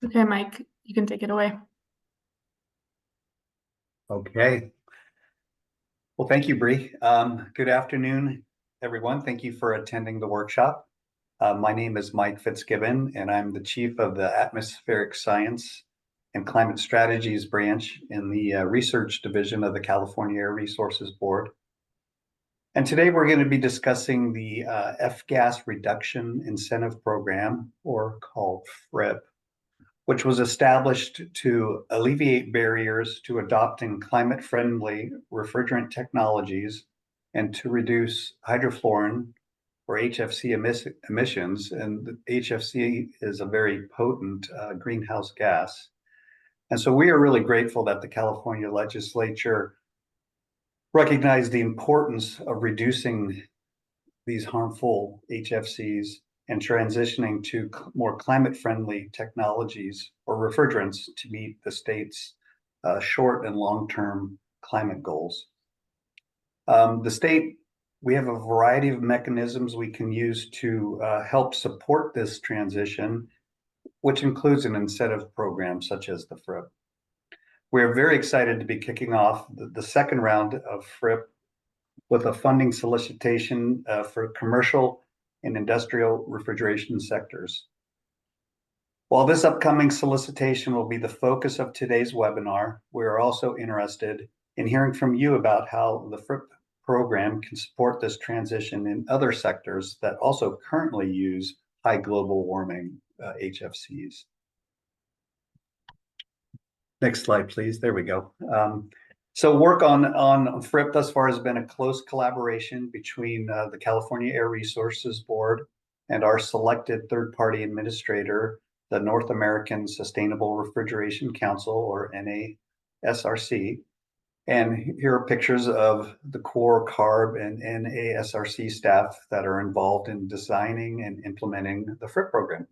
Okay, Mike, you can take it away. Okay. Well, thank you, Bree. Good afternoon, everyone. Thank you for attending the workshop. My name is Mike Fitzgibbon, and I'm the Chief of the Atmospheric Science and Climate Strategies branch in the Research Division of the California Air Resources Board. And today we're going to be discussing the F-gas Reduction Incentive Program, or called FRIP, which was established to alleviate barriers to adopting climate-friendly refrigerant technologies and to reduce hydrofluorin or HFC emissions. And the HFC is a very potent greenhouse gas. And so we are really grateful that the California legislature recognized the importance of reducing these harmful HFCs and transitioning to more climate-friendly technologies or refrigerants to meet the state's short and long-term climate goals. The state, we have a variety of mechanisms we can use to help support this transition, which includes an incentive program such as the FRIP. We're very excited to be kicking off the second round of FRIP with a funding solicitation for commercial and industrial refrigeration sectors. While this upcoming solicitation will be the focus of today's webinar, we are also interested in hearing from you about how the FRIP program can support this transition in other sectors that also currently use high global warming HFCs. Next slide, please. There we go. So work on FRIP thus far has been a close collaboration between the California Air Resources Board and our selected third-party administrator, the North American Sustainable Refrigeration Council, or NASRC. And here are pictures of the core CARB and NASRC staff that are involved in designing and implementing the FRIP program.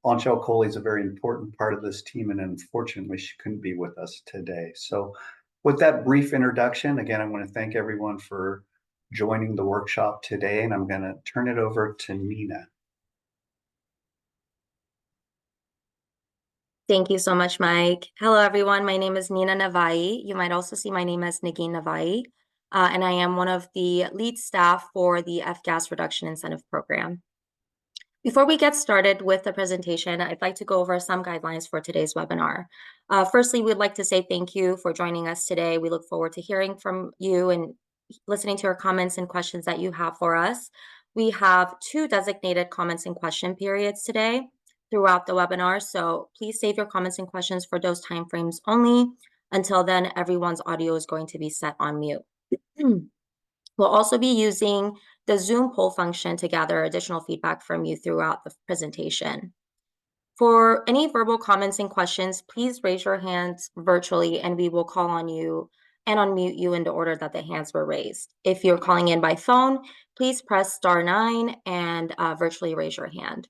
Anshel Kohli is a very important part of this team, and unfortunately, she couldn't be with us today. So with that brief introduction, again, I want to thank everyone for joining the workshop today, and I'm going to turn it over to Nina. Thank you so much, Mike. Hello, everyone. My name is Nina Navai. You might also see my name as Nagin Navai, and I am one of the lead staff for the F-gas Reduction Incentive Program. Before we get started with the presentation, I'd like to go over some guidelines for today's webinar. Firstly, we'd like to say thank you for joining us today. We look forward to hearing from you and listening to your comments and questions that you have for us. We have 2 designated comments and question periods today throughout the webinar, so please save your comments and questions for those timeframes only. Until then, everyone's audio is going to be set on mute. We'll also be using the Zoom poll function to gather additional feedback from you throughout the presentation. For any verbal comments and questions, please raise your hands virtually and we will call on you and unmute you in the order that the hands were raised. If you're calling in by phone, please press *9 and virtually raise your hand.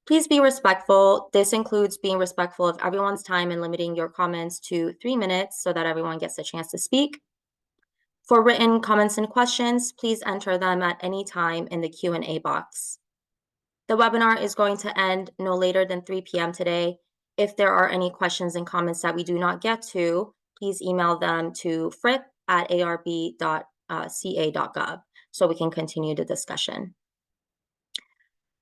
Please be respectful. This includes being respectful of everyone's time and limiting your comments to 3 minutes so that everyone gets a chance to speak. For written comments and questions, please enter them at any time in the Q&A box. The webinar is going to end no later than 3 p.m. today. If there are any questions and comments that we do not get to, please email them to frip@arb.ca.gov so we can continue the discussion.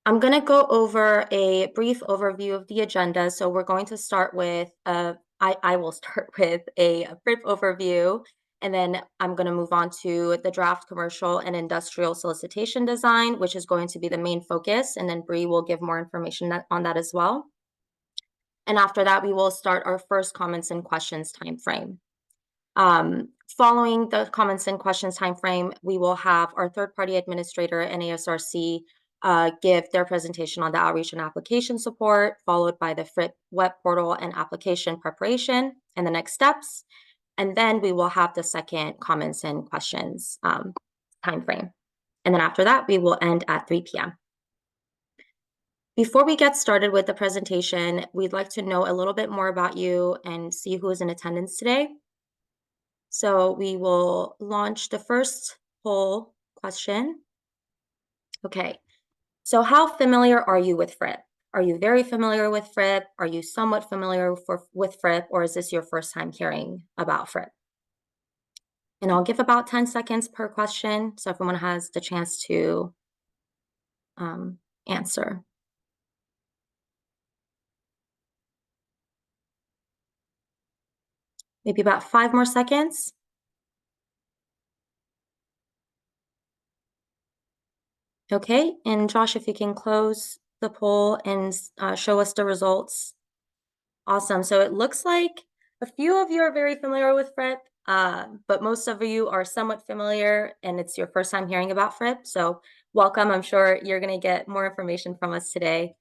I'm going to go over a brief overview of the agenda. So we're going to start with, I will start with a FRIP overview. And then I'm going to move on to the draft commercial and industrial solicitation design, which is going to be the main focus. And then Bree will give more information on that as well. And after that, we will start our first comments and questions timeframe. Following the comments and questions timeframe, we will have our third-party administrator, NASRC, give their presentation on the outreach and application support, followed by the FRIP web portal and application preparation and the next steps. And then we will have the second comments and questions timeframe. And then after that, we will end at 3 p.m. Before we get started with the presentation, we'd like to know a little bit more about you and see who is in attendance today. So we will launch the first poll question. Okay, so how familiar are you with FRIP? Are you very familiar with FRIP? Are you somewhat familiar with FRIP, or is this your first time hearing about FRIP? And I'll give about 10 seconds per question so everyone has the chance to answer. Maybe about 5 more seconds. Okay, and Josh, if you can close the poll and show us the results. Awesome. So it looks like a few of you are very familiar with FRIP, but most of you are somewhat familiar, and it's your first time hearing about FRIP. So welcome. I'm sure you're going to get more information from us today,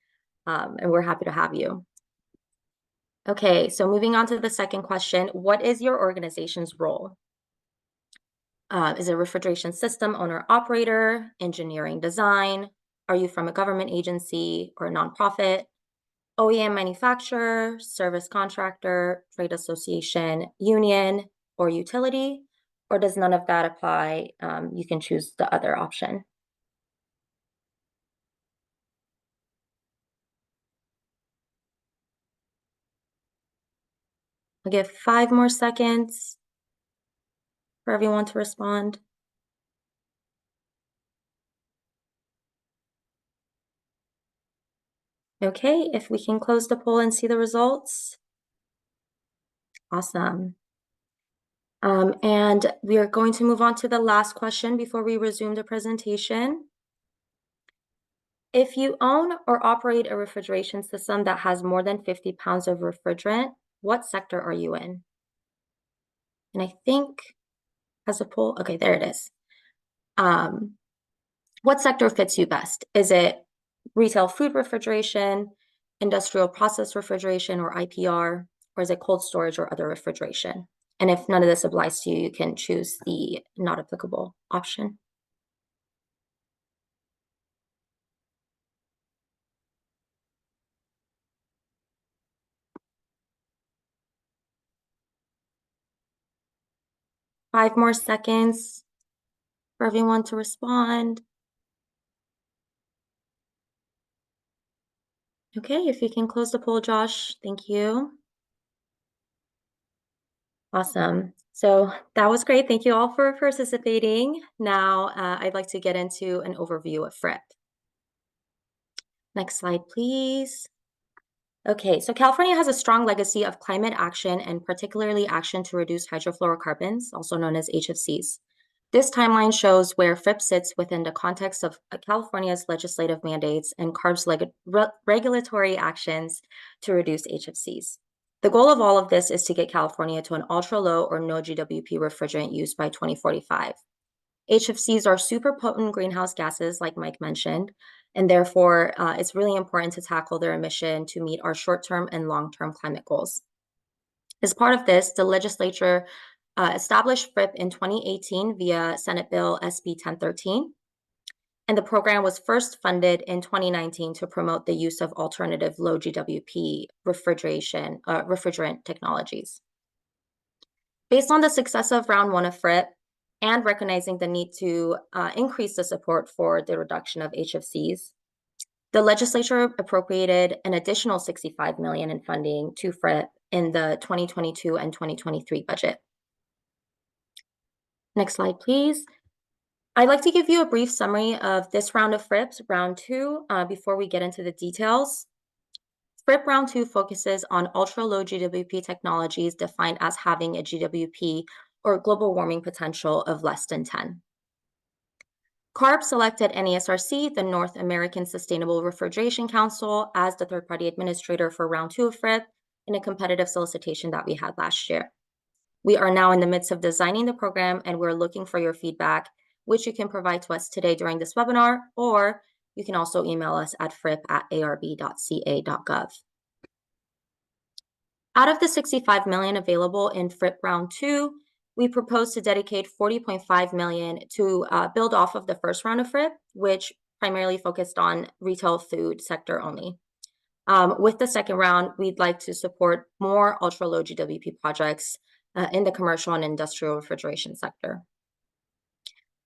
and we're happy to have you. Okay, so moving on to the second question, what is your organization's role? Is it a refrigeration system owner operator, engineering design? Are you from a government agency or a nonprofit? OEM manufacturer, service contractor, trade association, union, or utility? Or does none of that apply? You can choose the other option. I'll give 5 more seconds for everyone to respond. Okay, if we can close the poll and see the results. Awesome. And we are going to move on to the last question before we resume the presentation. If you own or operate a refrigeration system that has more than 50 pounds of refrigerant, what sector are you in? And I think as a poll, okay, there it is. What sector fits you best? Is it retail food refrigeration, industrial process refrigeration or IPR, or is it cold storage or other refrigeration? And if none of this applies to you, you can choose the not applicable option. Five more seconds for everyone to respond. Okay, if you can close the poll, Josh, thank you. Awesome. So that was great. Thank you all for participating. Now I'd like to get into an overview of FRIP. Next slide, please. Okay, so California has a strong legacy of climate action and particularly action to reduce hydrofluorocarbons, also known as HFCs. This timeline shows where FRIP sits within the context of California's legislative mandates and CARB's regulatory actions to reduce HFCs. The goal of all of this is to get California to an ultra-low or no GWP refrigerant use by 2045. HFCs are super potent greenhouse gases, like Mike mentioned, and therefore it's really important to tackle their emission to meet our short-term and long-term climate goals. As part of this, the legislature established FRIP in 2018 via Senate Bill SB 1013, and the program was first funded in 2019 to promote the use of alternative low GWP refrigerant technologies. Based on the success of round 1 of FRIP and recognizing the need to increase the support for the reduction of HFCs, the legislature appropriated an additional $65 million in funding to FRIP in the 2022 and 2023 budget. Next slide, please. I'd like to give you a brief summary of this round of FRIPs, round 2, before we get into the details. FRIP round 2 focuses on ultra-low GWP technologies defined as having a GWP or global warming potential of less than 10. CARB selected NASRC, the North American Sustainable Refrigeration Council, as the third-party administrator for round 2 of FRIP in a competitive solicitation that we had last year. We are now in the midst of designing the program, and we're looking for your feedback, which you can provide to us today during this webinar, or you can also email us at frip@arb.ca.gov. Out of the $65 million available in FRIP round 2, we propose to dedicate $40.5 million to build off of the first round of FRIP, which primarily focused on retail food sector only. With the second round, we'd like to support more ultra-low GWP projects in the commercial and industrial refrigeration sector.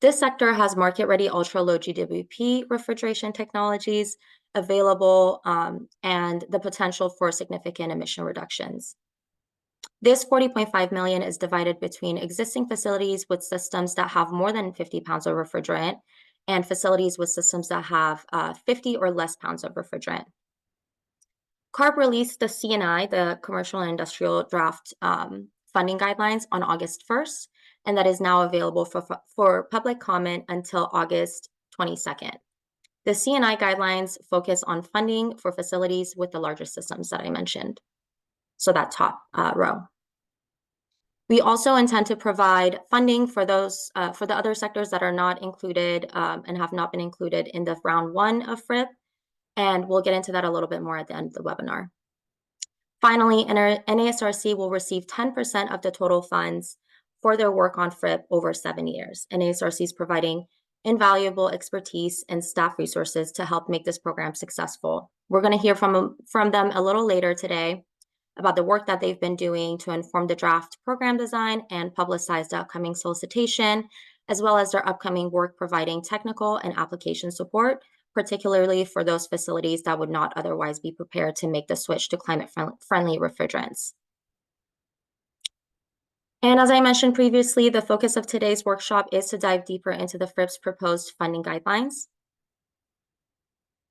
This sector has market-ready ultra-low GWP refrigeration technologies available, and the potential for significant emission reductions. This 40.5 million is divided between existing facilities with systems that have more than 50 pounds of refrigerant and facilities with systems that have 50 or less pounds of refrigerant. CARB released the CNI, the Commercial and Industrial Draft Funding Guidelines, on August 1st, and that is now available for public comment until August 22nd. The CNI guidelines focus on funding for facilities with the largest systems that I mentioned, so that top row. We also intend to provide funding for those for the other sectors that are not included and have not been included in the round 1 of FRIP, and we'll get into that a little bit more at the end of the webinar. Finally, NASRC will receive 10% of the total funds for their work on FRIP over 7 years. NASRC is providing invaluable expertise and staff resources to help make this program successful. We're going to hear from them a little later today about the work that they've been doing to inform the draft program design and publicize the upcoming solicitation, as well as their upcoming work providing technical and application support, particularly for those facilities that would not otherwise be prepared to make the switch to climate-friendly refrigerants. And as I mentioned previously, the focus of today's workshop is to dive deeper into the FRIP's proposed funding guidelines.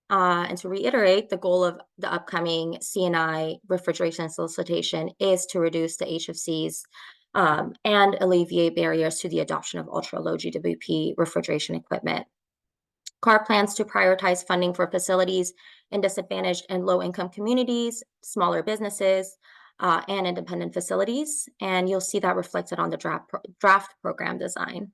And to reiterate, the goal of the upcoming CNI refrigeration solicitation is to reduce the HFCs and alleviate barriers to the adoption of ultra-low GWP refrigeration equipment. CARB plans to prioritize funding for facilities in disadvantaged and low-income communities, smaller businesses, and independent facilities, and you'll see that reflected on the draft program design.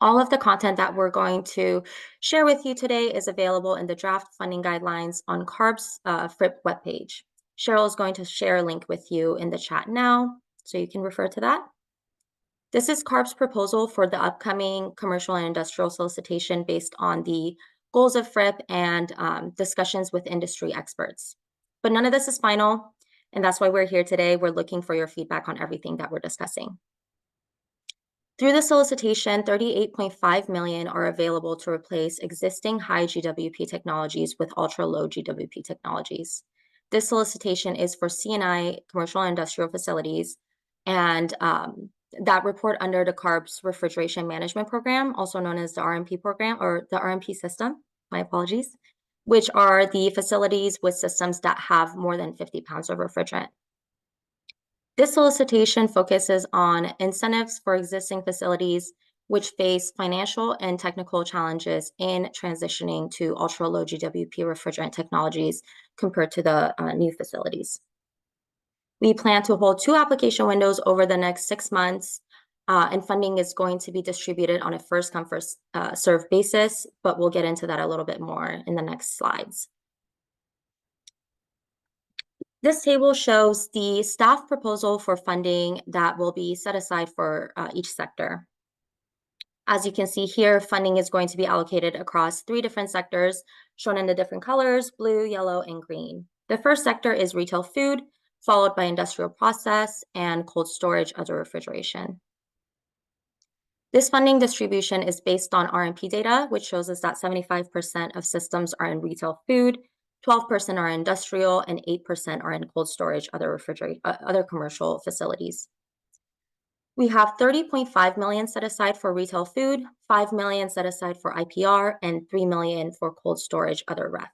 All of the content that we're going to share with you today is available in the draft funding guidelines on CARB's FRIP webpage. Cheryl is going to share a link with you in the chat now, so you can refer to that. This is CARB's proposal for the upcoming commercial and industrial solicitation based on the goals of FRIP and discussions with industry experts. But none of this is final, and that's why we're here today. We're looking for your feedback on everything that we're discussing. Through the solicitation, 38.5 million are available to replace existing high GWP technologies with ultra-low GWP technologies. This solicitation is for CNI, commercial and industrial facilities, and that report under the CARB's Refrigeration Management Program, also known as the RMP program, or the RMP system, my apologies, which are the facilities with systems that have more than 50 pounds of refrigerant. This solicitation focuses on incentives for existing facilities which face financial and technical challenges in transitioning to ultra-low GWP refrigerant technologies compared to the new facilities. We plan to hold 2 application windows over the next 6 months, and funding is going to be distributed on a first-come, first-served basis, but we'll get into that a little bit more in the next slides. This table shows the staff proposal for funding that will be set aside for each sector. As you can see here, funding is going to be allocated across 3 different sectors, shown in the different colors, blue, yellow, and green. The first sector is retail food, followed by industrial process and cold storage, other refrigeration. This funding distribution is based on RMP data, which shows us that 75% of systems are in retail food, 12% are industrial, and 8% are in cold storage, other commercial facilities. We have 30.5 million set aside for retail food, 5 million set aside for IPR, and 3 million for cold storage, other ref.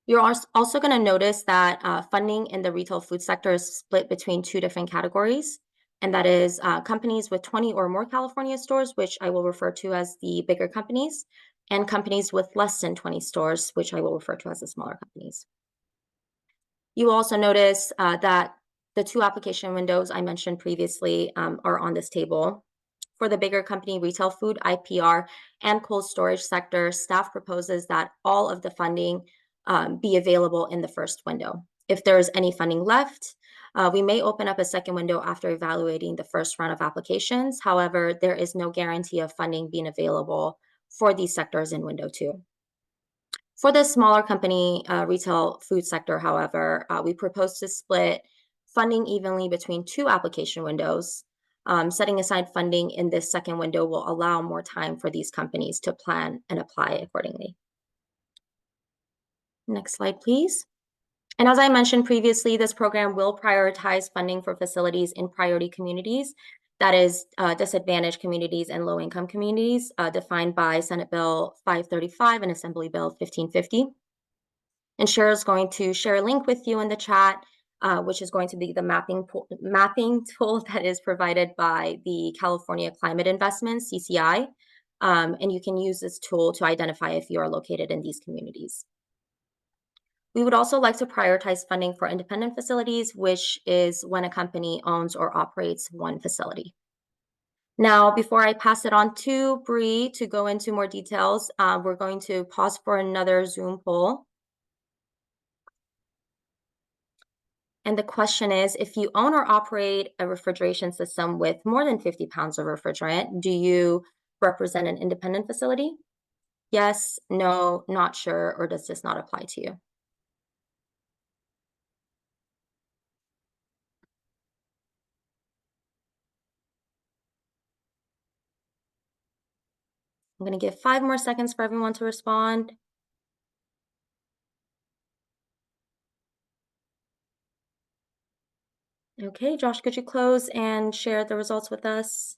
You're also going to notice that funding in the retail food sector is split between 2 different categories, and that is companies with 20 or more California stores, which I will refer to as the bigger companies, and companies with less than 20 stores, which I will refer to as the smaller companies. You also notice that the 2 application windows I mentioned previously are on this table. For the bigger company, retail food, IPR, and cold storage sector, staff proposes that all of the funding be available in the first window. If there is any funding left, we may open up a second window after evaluating the first round of applications. However, there is no guarantee of funding being available for these sectors in window 2. For the smaller company retail food sector, however, we propose to split funding evenly between 2 application windows. Setting aside funding in this second window will allow more time for these companies to plan and apply accordingly. Next slide, please. And as I mentioned previously, this program will prioritize funding for facilities in priority communities, that is disadvantaged communities and low-income communities, defined by Senate Bill 535 and Assembly Bill 1550. And Cheryl's going to share a link with you in the chat, which is going to be the mapping tool that is provided by the California Climate Investments, CCI. And you can use this tool to identify if you are located in these communities. We would also like to prioritize funding for independent facilities, which is when a company owns or operates one facility. Now, before I pass it on to Bree to go into more details, we're going to pause for another Zoom poll. And the question is, if you own or operate a refrigeration system with more than 50 pounds of refrigerant, do you represent an independent facility? Yes, no, not sure, or does this not apply to you? I'm going to give 5 more seconds for everyone to respond. Okay, Josh, could you close and share the results with us?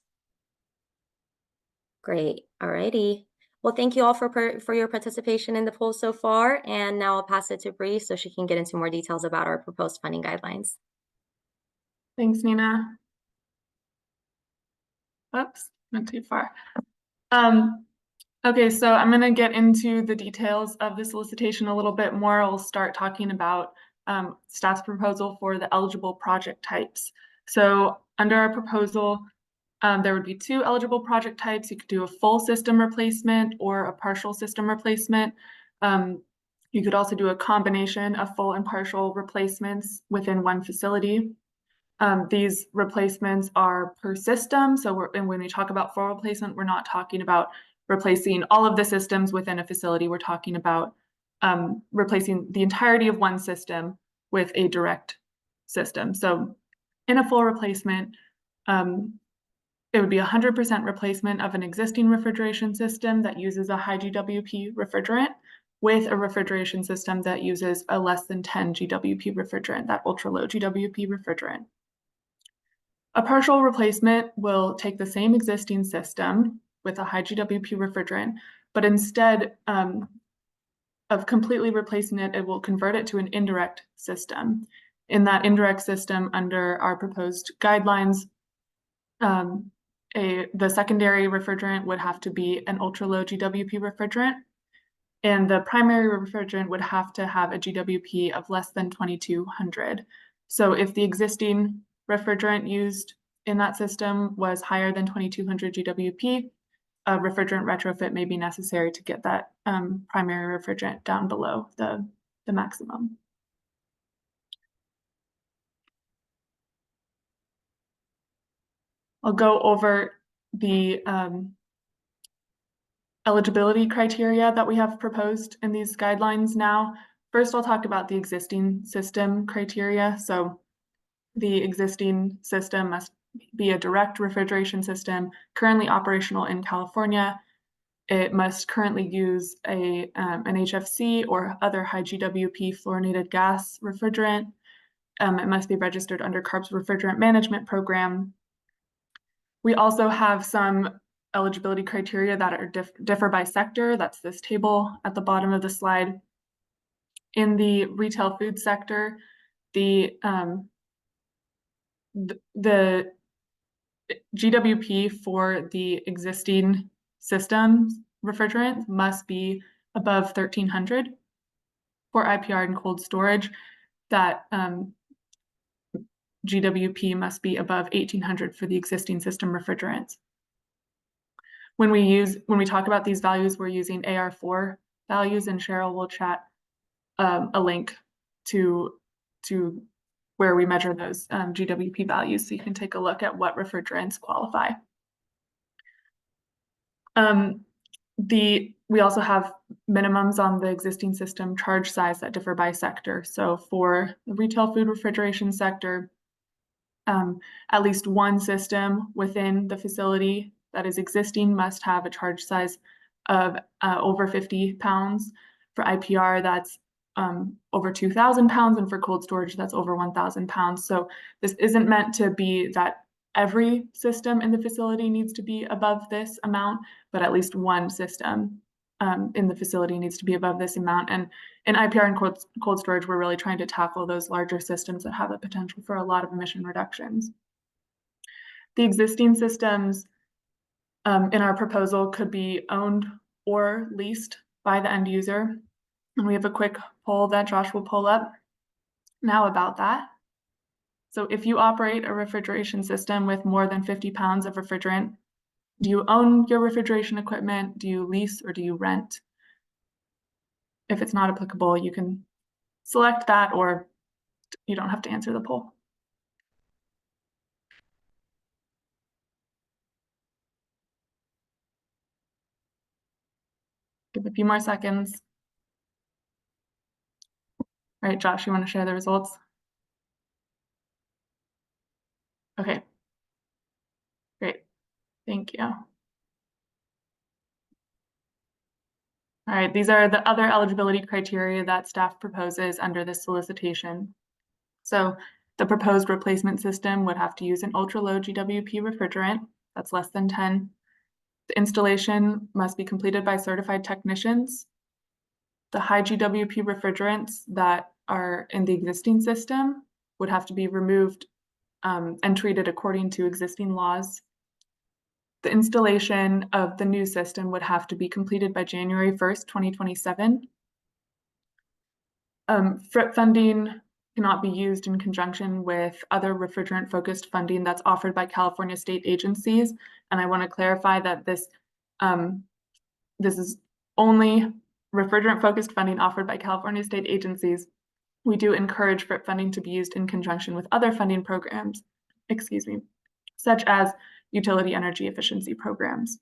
Great. All righty. Well, thank you all for your participation in the poll so far. And now I'll pass it to Bree so she can get into more details about our proposed funding guidelines. Thanks, Nina. Oops, went too far. Okay, so I'm going to get into the details of the solicitation a little bit more. I'll start talking about staff's proposal for the eligible project types. So under our proposal, there would be 2 eligible project types. You could do a full system replacement or a partial system replacement. You could also do a combination of full and partial replacements within one facility. These replacements are per system. So and when we talk about full replacement, we're not talking about replacing all of the systems within a facility. We're talking about replacing the entirety of one system with a direct system. So in a full replacement, it would be 100% replacement of an existing refrigeration system that uses a high GWP refrigerant with a refrigeration system that uses a less than 10 GWP refrigerant, that ultra low GWP refrigerant. A partial replacement will take the same existing system with a high GWP refrigerant, but instead of completely replacing it, it will convert it to an indirect system. In that indirect system, under our proposed guidelines, the secondary refrigerant would have to be an ultra low GWP refrigerant, and the primary refrigerant would have to have a GWP of less than 2200. So if the existing refrigerant used in that system was higher than 2200 GWP, a refrigerant retrofit may be necessary to get that primary refrigerant down below the maximum. I'll go over the eligibility criteria that we have proposed in these guidelines now. First, I'll talk about the existing system criteria. So the existing system must be a direct refrigeration system currently operational in California. It must currently use an HFC or other high GWP fluorinated gas refrigerant. It must be registered under CARB's refrigerant management program. We also have some eligibility criteria that are differ by sector. That's this table at the bottom of the slide. In the retail food sector, the GWP for the existing systems refrigerant must be above 1300. For IPR and cold storage, that GWP must be above 1800 for the existing system refrigerants. When we talk about these values, we're using AR4 values, and Cheryl will chat a link to where we measure those GWP values, so you can take a look at what refrigerants qualify. We also have minimums on the existing system charge size that differ by sector. So for the retail food refrigeration sector, at least one system within the facility that is existing must have a charge size of over 50 pounds. For IPR, that's over 2,000 pounds, and for cold storage, that's over 1,000 pounds. So this isn't meant to be that every system in the facility needs to be above this amount, but at least one system in the facility needs to be above this amount. And in IPR and cold storage, we're really trying to tackle those larger systems that have a potential for a lot of emission reductions. The existing systems in our proposal could be owned or leased by the end user. And we have a quick poll that Josh will pull up now about that. So if you operate a refrigeration system with more than 50 pounds of refrigerant, do you own your refrigeration equipment? Do you lease or do you rent? If it's not applicable, you can select that, or you don't have to answer the poll. Give a few more seconds. All right, Josh, you want to share the results? Okay, great, thank you. All right, these are the other eligibility criteria that staff proposes under this solicitation. So the proposed replacement system would have to use an ultra-low GWP refrigerant that's less than 10. The installation must be completed by certified technicians. The high GWP refrigerants that are in the existing system would have to be removed and treated according to existing laws. The installation of the new system would have to be completed by January 1st, 2027. FRIP funding cannot be used in conjunction with other refrigerant-focused funding that's offered by California state agencies. And I want to clarify that this is only refrigerant-focused funding offered by California state agencies. We do encourage FRIP funding to be used in conjunction with other funding programs, such as utility energy efficiency programs.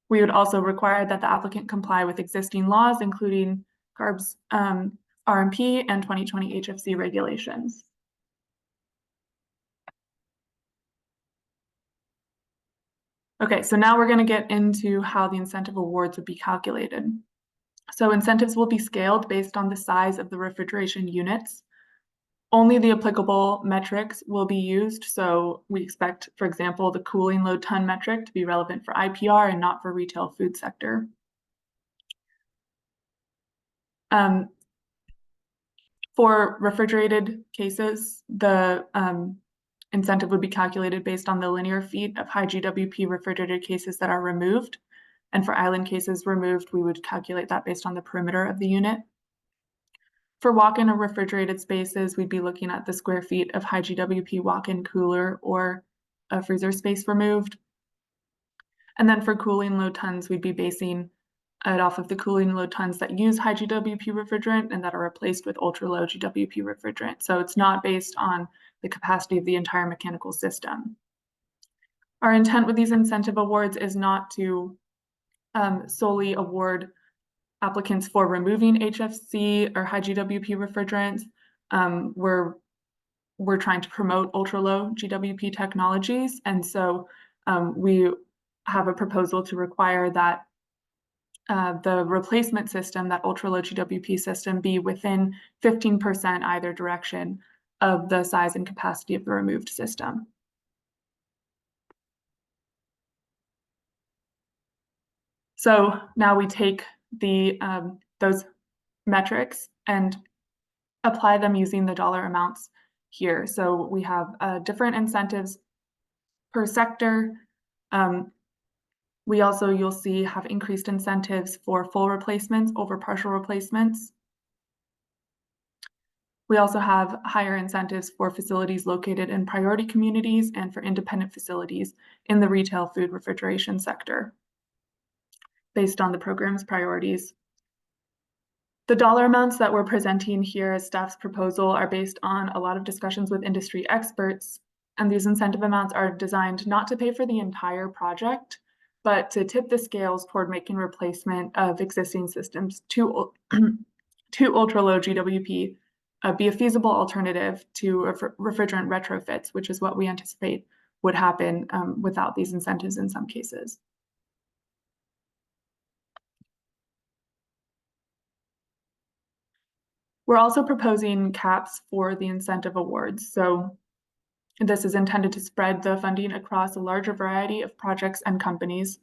We would also require that the applicant comply with existing laws, including CARB's RMP and 2020 HFC regulations. Okay, so now we're going to get into how the incentive awards would be calculated. So incentives will be scaled based on the size of the refrigeration units. Only the applicable metrics will be used. So we expect, for example, the cooling load ton metric to be relevant for IPR and not for retail food sector. For refrigerated cases, the incentive would be calculated based on the linear feet of high GWP refrigerated cases that are removed. And for island cases removed, we would calculate that based on the perimeter of the unit. For walk-in or refrigerated spaces, we'd be looking at the square feet of high GWP walk-in cooler or a freezer space removed. And then for cooling load tons, we'd be basing it off of the cooling load tons that use high GWP refrigerant and that are replaced with ultra-low GWP refrigerant. So it's not based on the capacity of the entire mechanical system. Our intent with these incentive awards is not to solely award applicants for removing HFC or high GWP refrigerants. We're trying to promote ultra-low GWP technologies, and so we have a proposal to require that the replacement system, that ultra-low GWP system, be within 15% either direction of the size and capacity of the removed system. So now we take those metrics and apply them using the dollar amounts here. So we have different incentives per sector. We also, you'll see, have increased incentives for full replacements over partial replacements. We also have higher incentives for facilities located in priority communities and for independent facilities in the retail food refrigeration sector, based on the program's priorities. The dollar amounts that we're presenting here as staff's proposal are based on a lot of discussions with industry experts, and these incentive amounts are designed not to pay for the entire project, but to tip the scales toward making replacement of existing systems to ultra-low GWP be a feasible alternative to refrigerant retrofits, which is what we anticipate would happen without these incentives in some cases. We're also proposing caps for the incentive awards. So this is intended to spread the funding across a larger variety of projects and companies.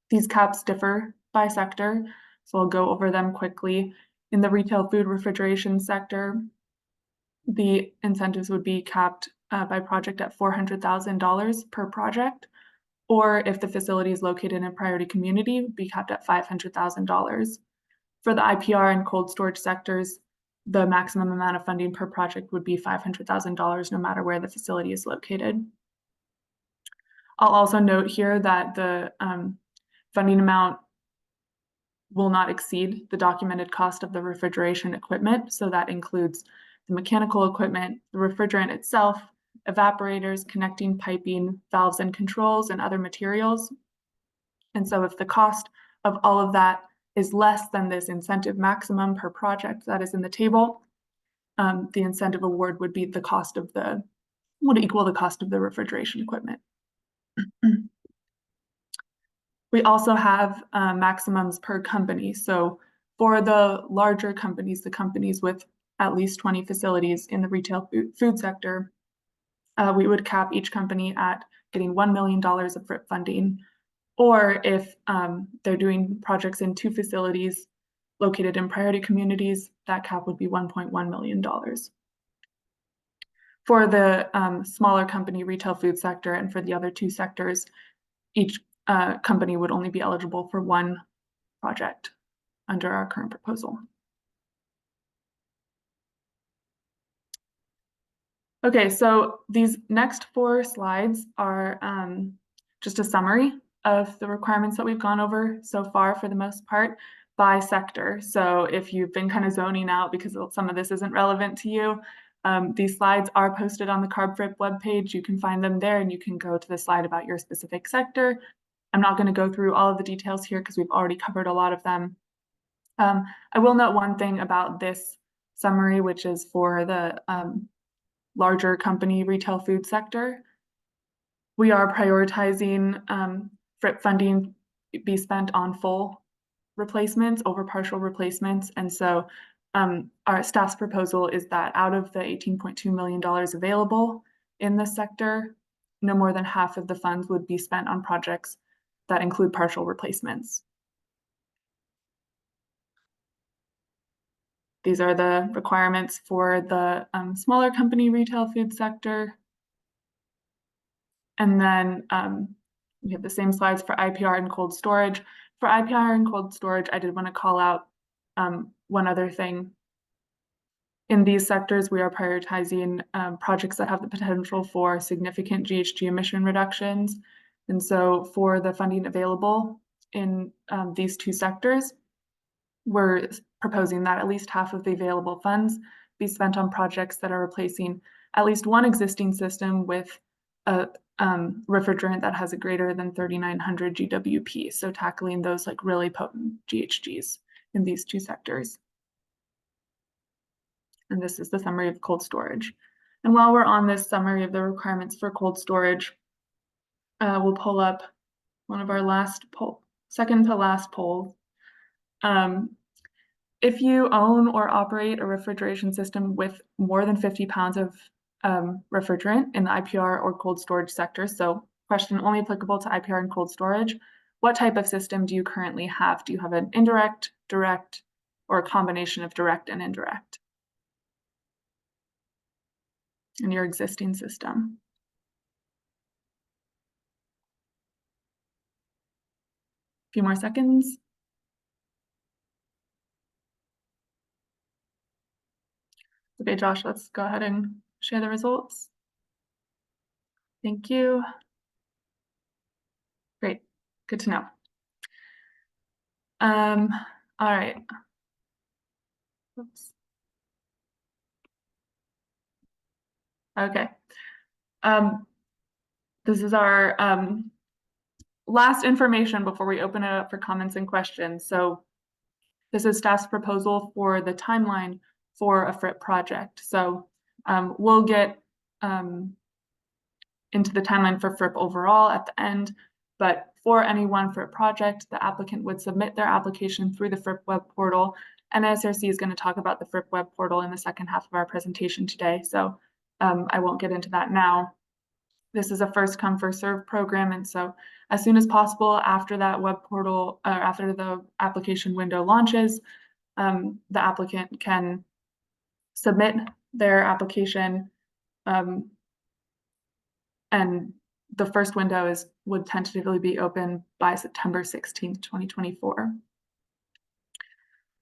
These caps differ by sector, so I'll go over them quickly. In the retail food refrigeration sector, the incentives would be capped by project at $400,000 per project, or if the facility is located in a priority community, would be capped at $500,000. For the IPR and cold storage sectors, the maximum amount of funding per project would be $500,000 no matter where the facility is located. I'll also note here that the funding amount will not exceed the documented cost of the refrigeration equipment. So that includes the mechanical equipment, the refrigerant itself, evaporators, connecting piping, valves and controls, and other materials. And so if the cost of all of that is less than this incentive maximum per project that is in the table, the incentive award would be the cost of would equal the cost of the refrigeration equipment. We also have maximums per company. So for the larger companies, the companies with at least 20 facilities in the retail food sector, we would cap each company at getting $1 million of FRIP funding. Or if they're doing projects in 2 facilities located in priority communities, that cap would be $1.1 million. For the smaller company retail food sector and for the other 2 sectors, each company would only be eligible for 1 project under our current proposal. Okay, so these next 4 slides are just a summary of the requirements that we've gone over so far for the most part by sector. So if you've been kind of zoning out because some of this isn't relevant to you, these slides are posted on the CARB FRIP webpage. You can find them there and you can go to the slide about your specific sector. I'm not going to go through all of the details here because we've already covered a lot of them. I will note one thing about this summary, which is for the larger company retail food sector. We are prioritizing FRIP funding be spent on full replacements over partial replacements. And so our staff's proposal is that out of the $18.2 million available in this sector, no more than half of the funds would be spent on projects that include partial replacements. These are the requirements for the smaller company retail food sector. And then we have the same slides for IPR and cold storage. For IPR and cold storage, I did want to call out one other thing. In these sectors, we are prioritizing projects that have the potential for significant GHG emission reductions. And so for the funding available in these 2 sectors, we're proposing that at least half of the available funds be spent on projects that are replacing at least 1 existing system with a refrigerant that has a greater than 3,900 GWP. So tackling those like really potent GHGs in these 2 sectors. And this is the summary of cold storage. And while we're on this summary of the requirements for cold storage, we'll pull up one of our last second to last polls. If you own or operate a refrigeration system with more than 50 pounds of refrigerant in the IPR or cold storage sector, so question only applicable to IPR and cold storage, what type of system do you currently have? Do you have an indirect, direct, or a combination of direct and indirect in your existing system? A few more seconds. Okay, Josh, let's go ahead and share the results. Thank you. Great, good to know. All right. Oops. Okay. This is our last information before we open it up for comments and questions. So this is staff's proposal for the timeline for a FRIP project. So we'll get into the timeline for FRIP overall at the end, but for any one FRIP project, the applicant would submit their application through the FRIP web portal NISRC is going to talk about the FRIP web portal in the second half of our presentation today, so I won't get into that now. This is a first come, first served program, and so as soon as possible after that web portal, after the application window launches, the applicant can submit their application, and the first window would tentatively be open by September 16th, 2024.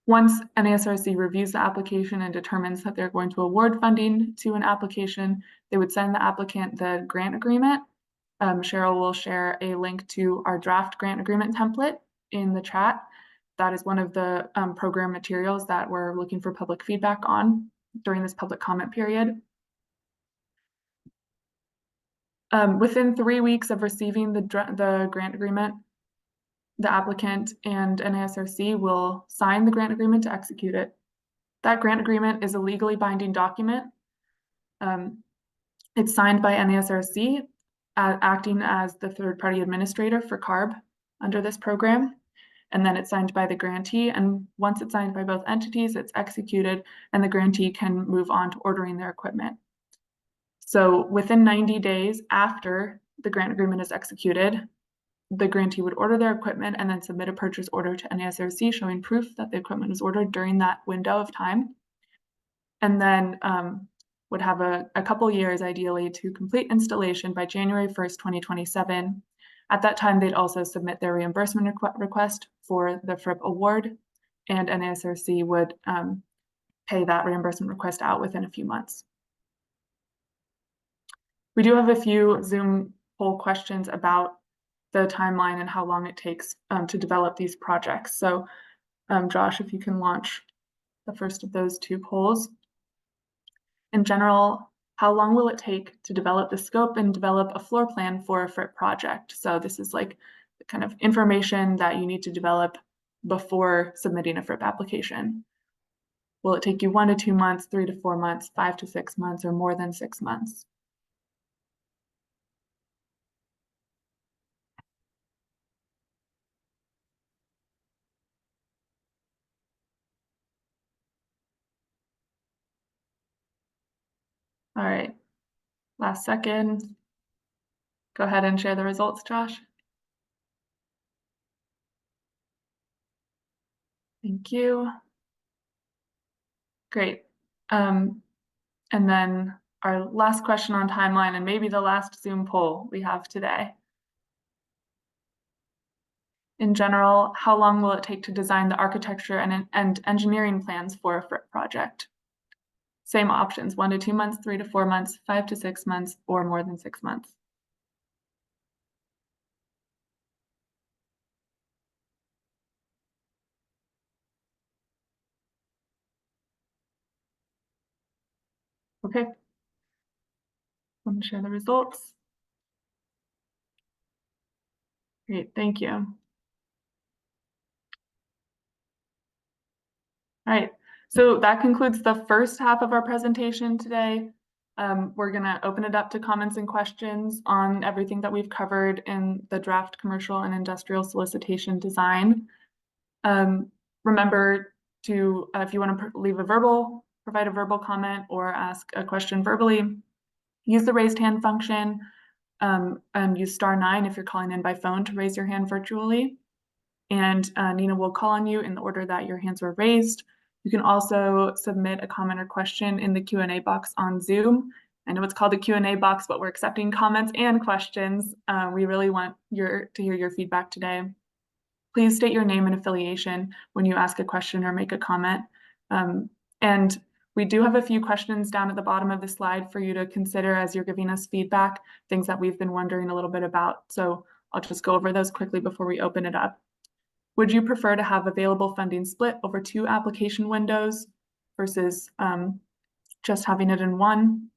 Once NISRC reviews the application and determines that they're going to award funding to an application, they would send the applicant the grant agreement. Cheryl will share a link to our draft grant agreement template in the chat. That is one of the program materials that we're looking for public feedback on during this public comment period. Within 3 weeks of receiving the grant agreement, the applicant and NISRC will sign the grant agreement to execute it. That grant agreement is a legally binding document. It's signed by NISRC, acting as the third-party administrator for CARB under this program. And then it's signed by the grantee. And once it's signed by both entities, it's executed and the grantee can move on to ordering their equipment. So within 90 days after the grant agreement is executed, the grantee would order their equipment and then submit a purchase order to NISRC showing proof that the equipment was ordered during that window of time. And then would have a couple years ideally to complete installation by January 1st, 2027. At that time, they'd also submit their reimbursement request for the FRIP award, and NISRC would pay that reimbursement request out within a few months. We do have a few Zoom poll questions about the timeline and how long it takes to develop these projects. So Josh, if you can launch the first of those 2 polls. In general, how long will it take to develop the scope and develop a floor plan for a FRIP project? So this is like the kind of information that you need to develop before submitting a FRIP application. Will it take you 1 to 2 months, 3 to 4 months, 5 to 6 months, or more than 6 months? All right, last second. Go ahead and share the results, Josh. Thank you. Great. And then our last question on timeline, and maybe the last Zoom poll we have today. In general, how long will it take to design the architecture and engineering plans for a FRIP project? Same options, 1 to 2 months, 3 to 4 months, 5 to 6 months, or more than 6 months. Okay. I'm gonna share the results. Great, thank you. All right, so that concludes the first half of our presentation today. We're gonna open it up to comments and questions on everything that we've covered in the draft commercial and industrial solicitation design. Remember to, if you want to provide a verbal comment or ask a question verbally, use the raised hand function and use *9 if you're calling in by phone to raise your hand virtually. And Nina will call on you in the order that your hands were raised. You can also submit a comment or question in the Q&A box on Zoom. I know it's called the Q&A box, but we're accepting comments and questions. We really want to hear your feedback today. Please state your name and affiliation when you ask a question or make a comment. And we do have a few questions down at the bottom of the slide for you to consider as you're giving us feedback, things that we've been wondering a little bit about. So I'll just go over those quickly before we open it up. Would you prefer to have available funding split over 2 application windows versus just having it in one?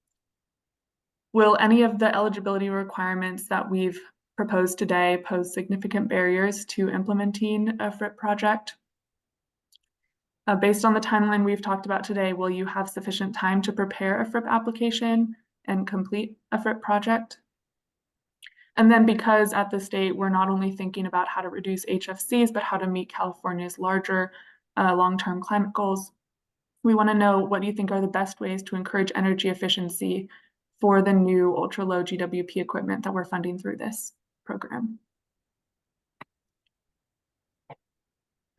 Will any of the eligibility requirements that we've proposed today pose significant barriers to implementing a FRIP project? Based on the timeline we've talked about today, will you have sufficient time to prepare a FRIP application and complete a FRIP project? And then because at the state, we're not only thinking about how to reduce HFCs, but how to meet California's larger long-term climate goals. We want to know what you think are the best ways to encourage energy efficiency for the new ultra-low GWP equipment that we're funding through this program. All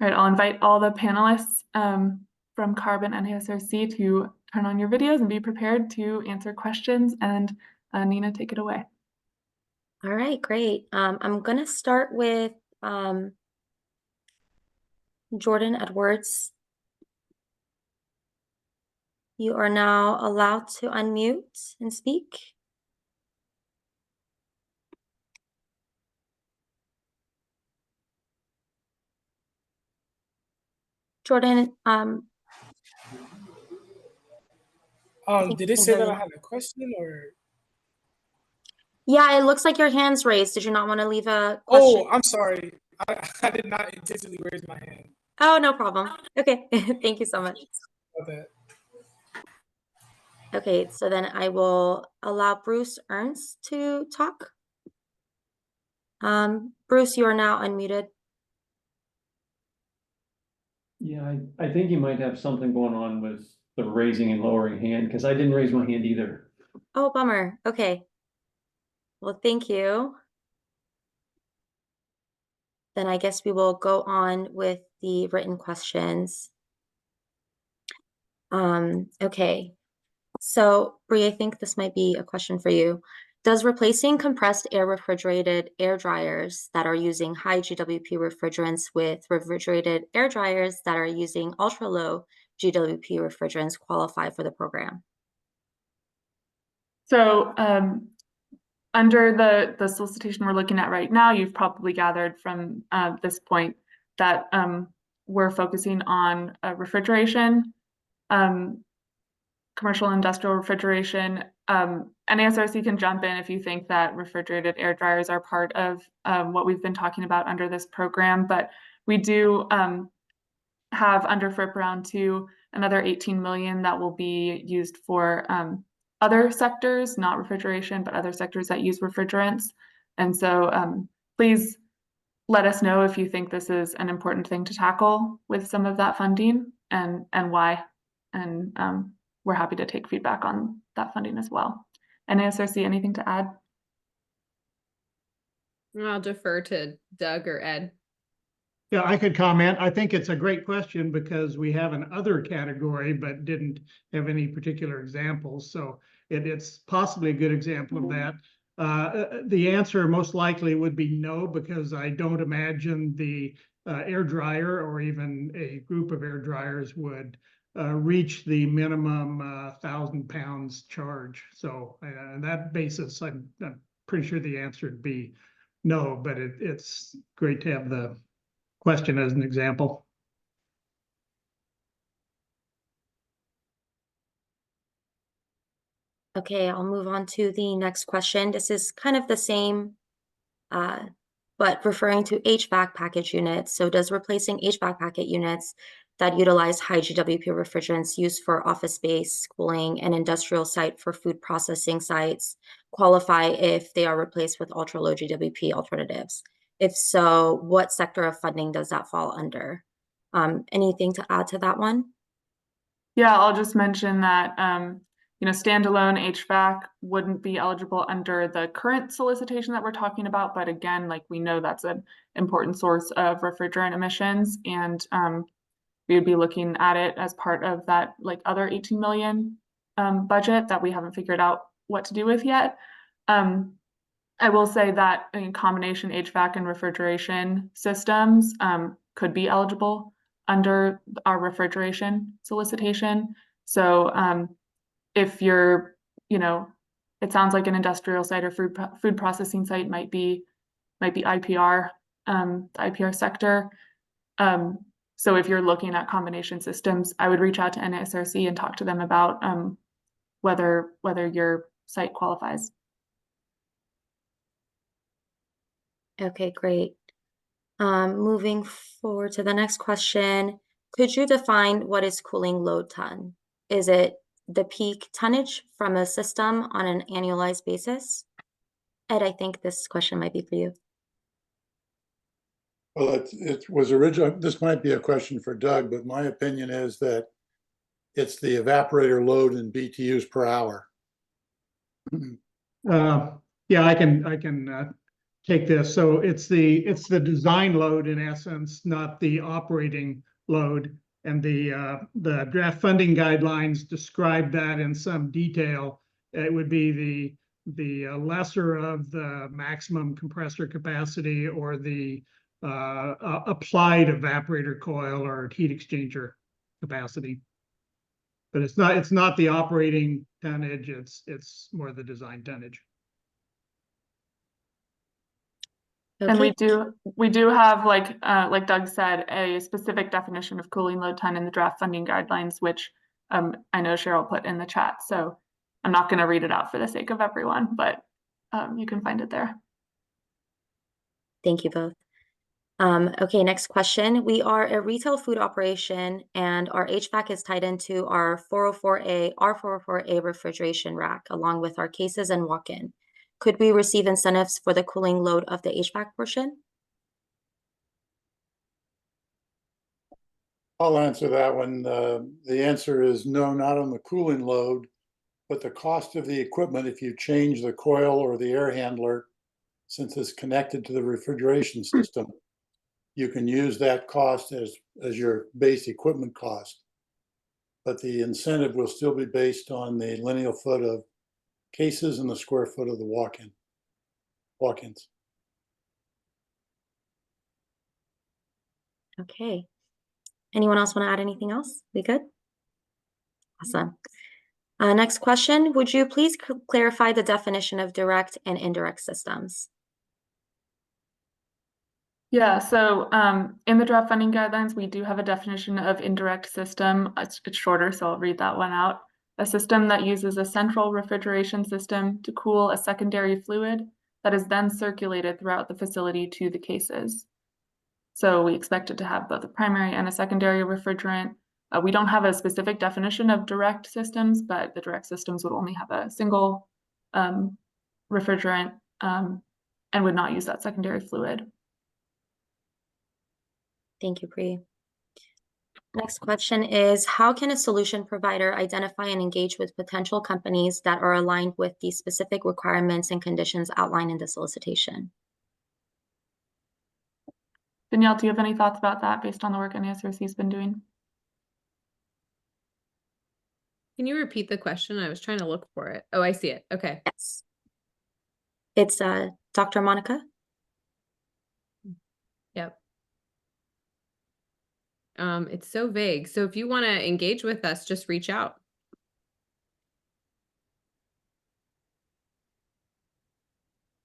right, I'll invite all the panelists from CARB and NASRC to turn on your videos and be prepared to answer questions. And Nina, take it away. All right, great. I'm going to start with Jordan Edwards. You are now allowed to unmute and speak. Jordan, did it say that I had a question or? Yeah, it looks like your hand's raised. Did you not want to leave a question? Oh, I'm sorry. I did not intentionally raise my hand. Oh, no problem. Okay, thank you so much. About that. Okay, so then I will allow Bruce Ernst to talk. Bruce, you are now unmuted. Yeah, I think you might have something going on with the raising and lowering hand, because I didn't raise my hand either. Oh, bummer. Okay. Well, thank you. Then I guess we will go on with the written questions. Okay. So, Bree, I think this might be a question for you. Does replacing compressed air refrigerated air dryers that are using high GWP refrigerants with refrigerated air dryers that are using ultra low GWP refrigerants qualify for the program? So under the solicitation we're looking at right now, you've probably gathered from this point that we're focusing on refrigeration, commercial and industrial refrigeration. NASRC can jump in if you think that refrigerated air dryers are part of what we've been talking about under this program, but we do have under FRIP round 2 another 18 million that will be used for other sectors, not refrigeration, but other sectors that use refrigerants. And so please let us know if you think this is an important thing to tackle with some of that funding and why. And we're happy to take feedback on that funding as well. NASRC, anything to add? I'll defer to Doug or Ed. Yeah, I could comment. I think it's a great question because we have an other category, but didn't have any particular examples. So it's possibly a good example of that. The answer most likely would be no, because I don't imagine the air dryer or even a group of air dryers would reach the minimum 1,000 pounds charge. So on that basis, I'm pretty sure the answer would be no, but it's great to have the question as an example. Okay, I'll move on to the next question. This is kind of the same, but referring to HVAC package units. So does replacing HVAC packet units that utilize high GWP refrigerants used for office space, schooling, and industrial site for food processing sites qualify if they are replaced with ultra low GWP alternatives? If so, what sector of funding does that fall under? Anything to add to that one? Yeah, I'll just mention that standalone HVAC wouldn't be eligible under the current solicitation that we're talking about. But again, like we know that's an important source of refrigerant emissions, and we would be looking at it as part of that like other 18 million budget that we haven't figured out what to do with yet. I will say that in combination HVAC and refrigeration systems could be eligible under our refrigeration solicitation. So if you're, it sounds like an industrial site or food processing site might be IPR, the IPR sector. So if you're looking at combination systems, I would reach out to NASRC and talk to them about whether your site qualifies. Okay, great. Moving forward to the next question, could you define what is cooling load ton? Is it the peak tonnage from a system on an annualized basis? Ed, I think this question might be for you. Well, it was original, this might be a question for Doug, but my opinion is that it's the evaporator load in BTUs per hour. Yeah, I can take this. So it's the design load in essence, not the operating load. And the draft funding guidelines describe that in some detail. It would be the lesser of the maximum compressor capacity or the applied evaporator coil or heat exchanger capacity. But it's not the operating tonnage, it's more the design tonnage. And we Okay, do have, like Doug said, a specific definition of cooling load ton in the draft funding guidelines, which I know Cheryl put in the chat. So I'm not going to read it out for the sake of everyone, but you can find it there. thank you both. Okay, next question. We are a retail food operation and our HVAC is tied into our 404A refrigeration rack along with our cases and walk-in. Could we receive incentives for the cooling load of the HVAC portion? I'll answer that one. The answer is no, not on the cooling load, but the cost of the equipment, if you change the coil or the air handler, since it's connected to the refrigeration system, you can use that cost as your base equipment cost. But the incentive will still be based on the lineal foot of cases and the square foot of the walk-ins. Okay. Anyone else want to add anything else? We good? Awesome. Next question. Would you please clarify the definition of direct and indirect systems? Yeah, so in the draft funding guidelines, we do have a definition of indirect system. It's shorter, so I'll read that one out. A system that uses a central refrigeration system to cool a secondary fluid that is then circulated throughout the facility to the cases. So we expect it to have both a primary and a secondary refrigerant. We don't have a specific definition of direct systems, but the direct systems would only have a single refrigerant and would not use that secondary fluid. Thank you, Bree. Next question is, how can a solution provider identify and engage with potential companies that are aligned with the specific requirements and conditions outlined in the solicitation? Danielle, do you have any thoughts about that based on the work NASRC's been doing? Can you repeat the question? I was trying to look for it. Oh, I see it. Okay. Yes. It's Dr. Monica. Yep. It's so vague. So if you want to engage with us, just reach out.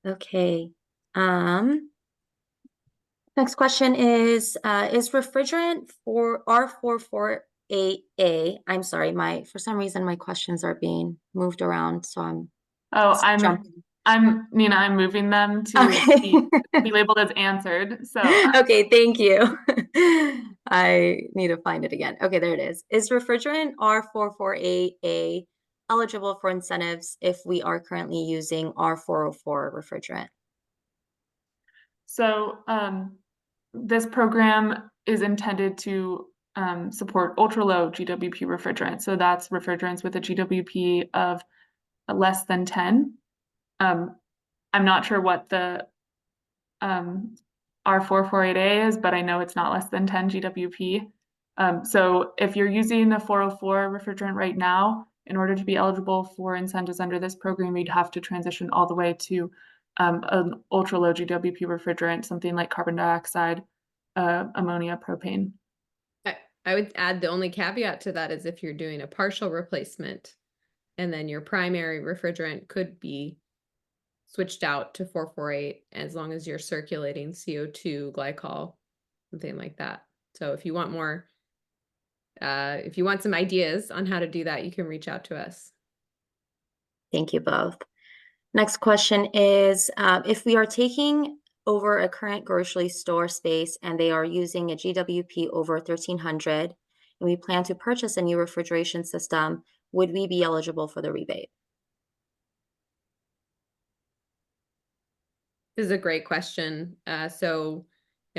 Okay. Next question is refrigerant for R448A, I'm sorry, for some reason my questions are being moved around, so I'm jumping. Nina, I'm moving them to Okay. be labeled as answered. So Okay, thank you. I need to find it again. Okay, there it is. Is refrigerant R448A eligible for incentives if we are currently using R404 refrigerant? So this program is intended to support ultra-low GWP refrigerants. So that's refrigerants with a GWP of less than 10. I'm not sure what the R448A is, but I know it's not less than 10 GWP. So if you're using a 404 refrigerant right now, in order to be eligible for incentives under this program, you'd have to transition all the way to an ultra-low GWP refrigerant, something like carbon dioxide, ammonia, propane. I would add the only caveat to that is if you're doing a partial replacement and then your primary refrigerant could be switched out to 448 as long as you're circulating CO2, glycol, something like that. So if you want more, if you want some ideas on how to do that, you can reach out to us. Thank you both. Next question is, if we are taking over a current grocery store space and they are using a GWP over 1300 and we plan to purchase a new refrigeration system, would we be eligible for the rebate? This is a great question. So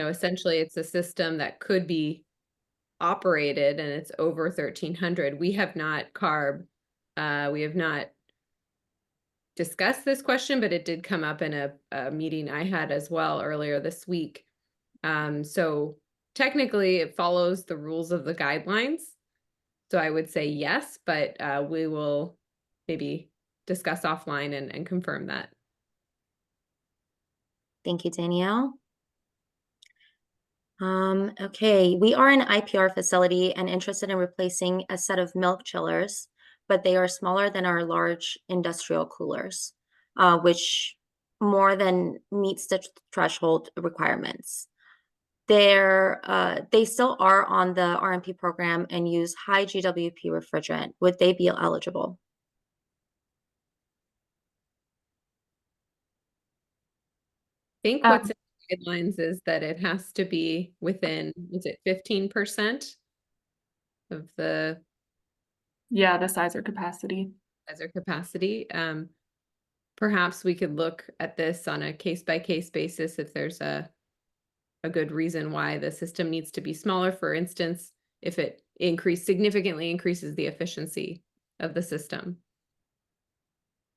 essentially it's a system that could be operated and it's over 1300. We have not we have not discussed this question, but it did come up in a meeting I had as well earlier this week. So technically it follows the rules of the guidelines. So I would say yes, but we will maybe discuss offline and confirm that. Thank you, Danielle. Okay, we are an IPR facility and interested in replacing a set of milk chillers, but they are smaller than our large industrial coolers, which more than meets the threshold requirements. They still are on the RMP program and use high GWP refrigerant. Would they be eligible? I think what's in the guidelines is that it has to be within, is it 15% of the Yeah, the size or capacity. size or capacity? Perhaps we could look at this on a case-by-case basis if there's a good reason why the system needs to be smaller. For instance, if it significantly increases the efficiency of the system.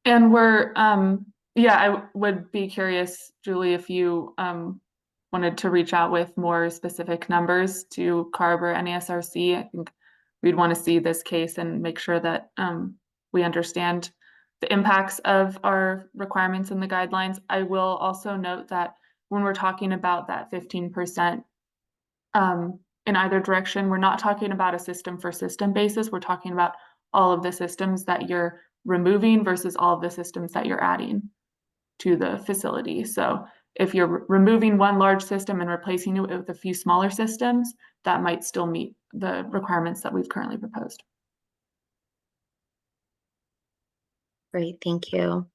And we're, yeah, I would be curious, Julie, if you wanted to reach out with more specific numbers to CARB or NASRC. I think we'd want to see this case and make sure that we understand the impacts of our requirements in the guidelines. I will also note that when we're talking about that 15% in either direction, we're not talking about a system for system basis. We're talking about all of the systems that you're removing versus all of the systems that you're adding to the facility. So if you're removing one large system and replacing it with a few smaller systems, that might still meet the requirements that we've currently proposed. Great, thank you.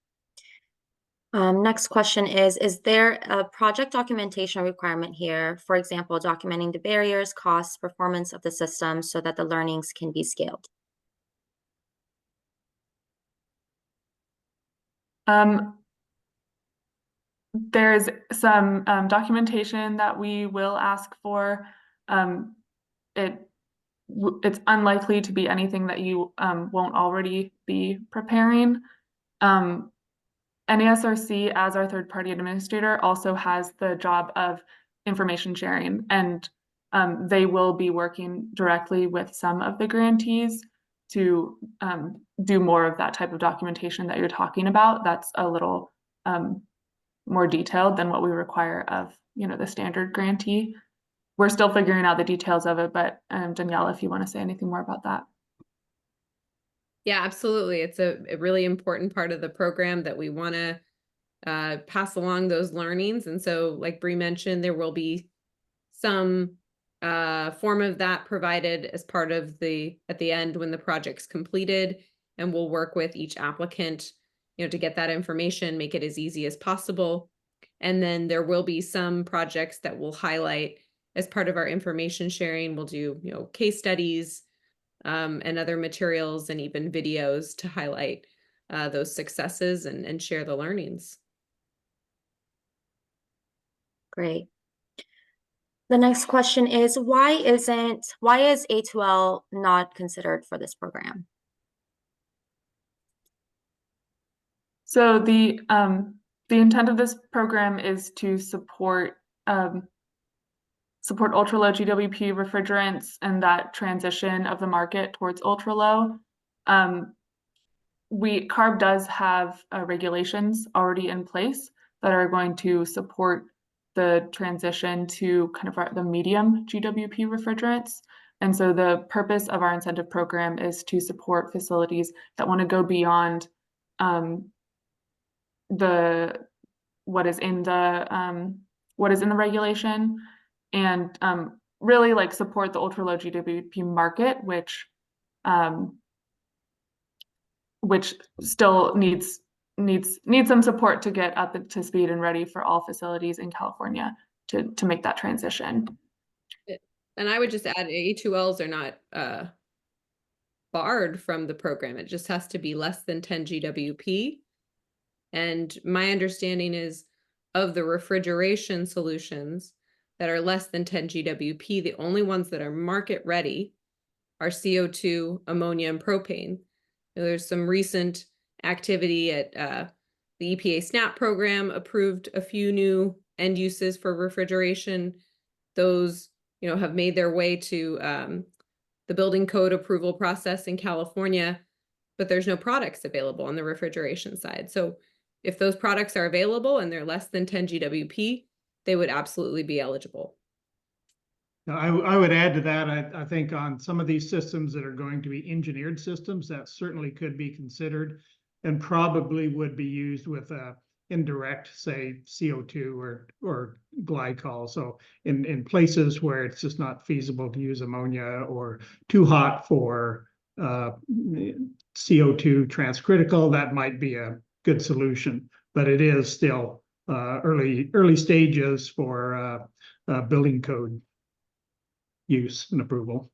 Next question is there a project documentation requirement here? For example, documenting the barriers, costs, performance of the system so that the learnings can be scaled? There's some documentation that we will ask for. It's unlikely to be anything that you won't already be preparing. NASRC, as our third-party administrator, also has the job of information sharing, and they will be working directly with some of the grantees to do more of that type of documentation that you're talking about. That's a little more detailed than what we require of, the standard grantee. We're still figuring out the details of it, but Danielle, if you want to say anything more about that. Yeah, absolutely. It's a really important part of the program that we want to pass along those learnings. And so, like Bree mentioned, there will be some form of that provided as part of at the end when the project's completed, and we'll work with each applicant, to get that information, make it as easy as possible. And then there will be some projects that we'll highlight as part of our information sharing. We'll do, case studies, and other materials and even videos to highlight those successes and share the learnings. Great. The next question is why is A2L not considered for this program? So the intent of this program is to support ultra low GWP refrigerants and that transition of the market towards ultra low. CARB does have regulations already in place that are going to support the transition to kind of the medium GWP refrigerants. And so the purpose of our incentive program is to support facilities that want to go beyond what is in the regulation, and really support the ultra low GWP market, which still needs some support to get up to speed and ready for all facilities in California to make that transition. And I would just add A2Ls are not barred from the program. It just has to be less than 10 GWP. And my understanding is of the refrigeration solutions, that are less than 10 GWP. The only ones that are market ready are CO2, ammonia, and propane. There's some recent activity at the EPA SNAP program approved a few new end uses for refrigeration. Those, have made their way to the building code approval process in California, but there's no products available on the refrigeration side. So if those products are available and they're less than 10 GWP, they would absolutely be eligible. I would add to that, I think on some of these systems that are going to be engineered systems, that certainly could be considered and probably would be used with indirect, say, CO2 or glycol. So in places where it's just not feasible to use ammonia or too hot for CO2 transcritical, that might be a good solution. But it is still early stages for building code use and approval.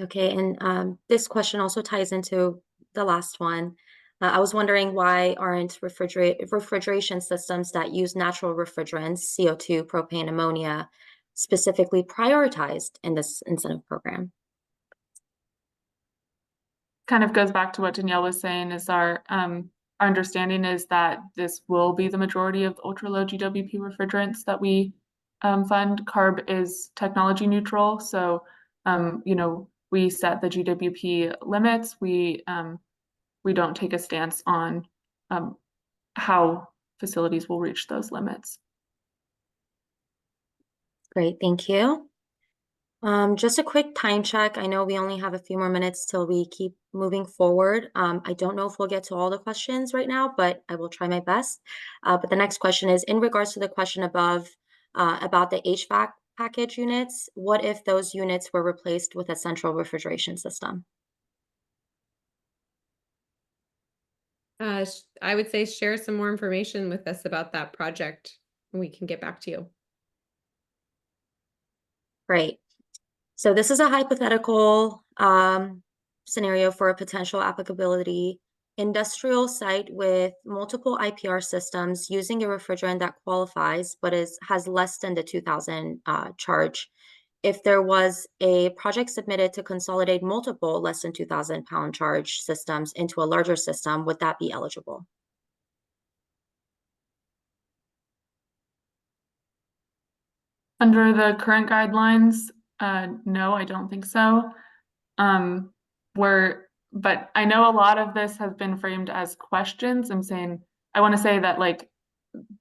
Okay, and this question also ties into the last one. I was wondering, why aren't refrigeration systems that use natural refrigerants, CO2, propane, ammonia, specifically prioritized in this incentive program? Kind of goes back to what Danielle was saying, is our understanding is that this will be the majority of ultra low GWP refrigerants that we fund. CARB is technology neutral, so we set the GWP limits. We don't take a stance on how facilities will reach those limits. Great, thank you. Just a quick time check. I know we only have a few more minutes till we keep moving forward. I don't know if we'll get to all the questions right now, but I will try my best. But the next question is in regards to the question above about the HVAC package units. What if those units were replaced with a central refrigeration system? I would say share some more information with us about that project and we can get back to you. Great. So this is a hypothetical scenario for a potential applicability. Industrial site with multiple IPR systems using a refrigerant that qualifies but has less than the 2000 charge. If there was a project submitted to consolidate multiple less than 2,000 pound charge systems into a larger system, would that be eligible? Under the current guidelines, no, I don't think so. But I know a lot of this has been framed as questions. I want to say that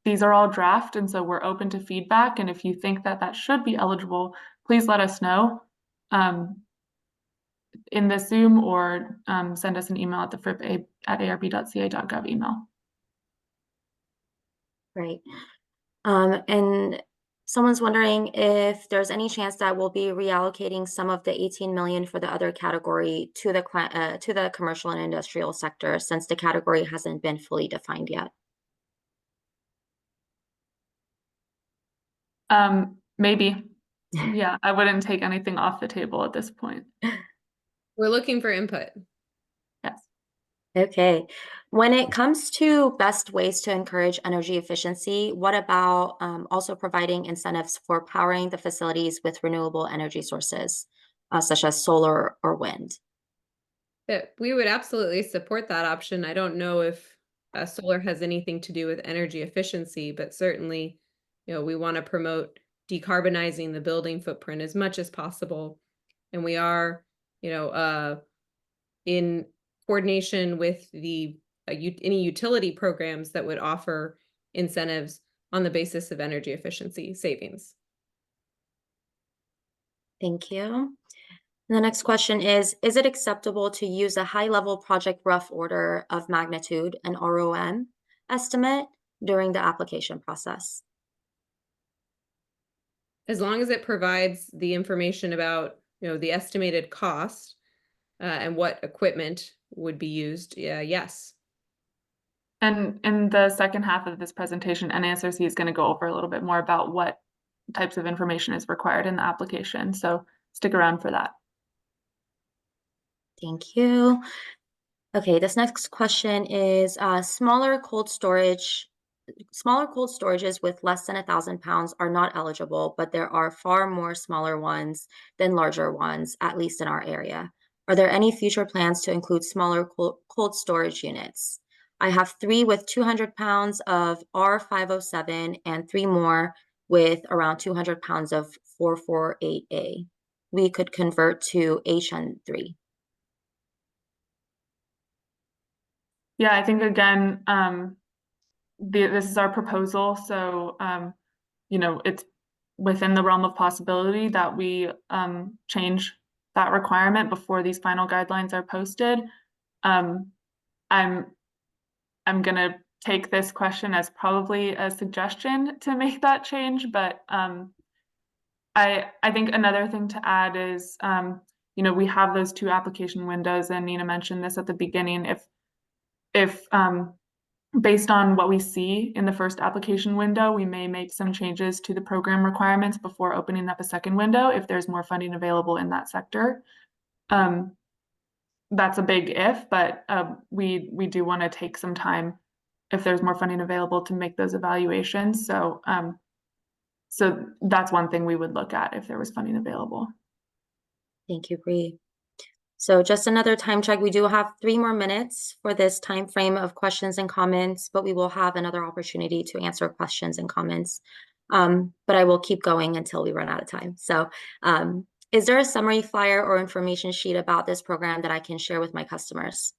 these are all draft, and so we're open to feedback. And if you think that that should be eligible, please let us know in the Zoom or send us an email at the frip@arb.ca.gov email. Great. And someone's wondering if there's any chance that we'll be reallocating some of the 18 million for the other category to the commercial and industrial sector, since the category hasn't been fully defined yet. Maybe. Yeah, I wouldn't take anything off the table at this point. We're looking for input. Yes. Okay. When it comes to best ways to encourage energy efficiency, what about also providing incentives for powering the facilities with renewable energy sources, such as solar or wind? We would absolutely support that option. I don't know if solar has anything to do with energy efficiency, but certainly, we want to promote decarbonizing the building footprint as much as possible. And we are, in coordination with any utility programs that would offer incentives on the basis of energy efficiency savings. Thank you. The next question is it acceptable to use a high-level project rough order of magnitude, an ROM estimate, during the application process? As long as it provides the information about, the estimated cost and what equipment would be used, yes. And in the second half of this presentation, NASRC is going to go over a little bit more about what types of information is required in the application. So stick around for that. Thank you. Okay, this next question is smaller cold storage smaller cold storages with less than 1,000 pounds are not eligible, but there are far more smaller ones than larger ones, at least in our area. Are there any future plans to include smaller cold storage units? I have 3 with 200 pounds of R507 and 3 more with around 200 pounds of 448A. We could convert to HN3. Yeah, I think again, this is our proposal, so it's within the realm of possibility that we change that requirement before these final guidelines are posted. I'm gonna take this question as probably a suggestion to make that change, but I think another thing to add is we have those 2 application windows, and Nina mentioned this at the beginning. If based on what we see in the first application window, we may make some changes to the program requirements before opening up a second window if there's more funding available in that sector. That's a big if, but we do want to take some time if there's more funding available to make those evaluations. So that's one thing we would look at if there was funding available. Thank you, Bree. So just another time check. We do have 3 more minutes for this time frame of questions and comments, but we will have another opportunity to answer questions and comments. But I will keep going until we run out of time. So is there a summary flyer or information sheet about this program that I can share with my customers?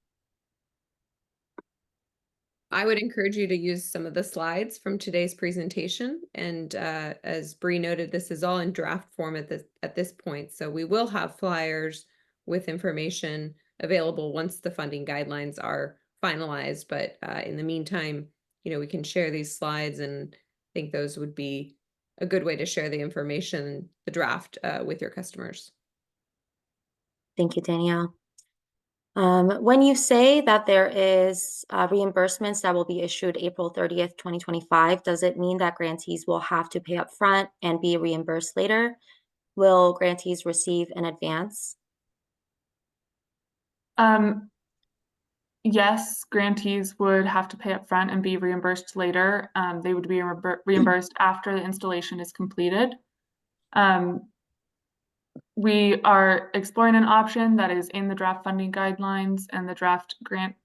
I would encourage you to use some of the slides from today's presentation. And as Bree noted, this is all in draft form at this point. So we will have flyers with information available once the funding guidelines are finalized. But in the meantime, we can share these slides, and I think those would be a good way to share the information, the draft, with your customers. Thank you, Danielle. When you say that there is reimbursements that will be issued April 30th, 2025, does it mean that grantees will have to pay up front and be reimbursed later? Will grantees receive in advance? Yes, grantees would have to pay up front and be reimbursed later. They would be reimbursed after the installation is completed. We are exploring an option that is in the draft funding guidelines and the draft grant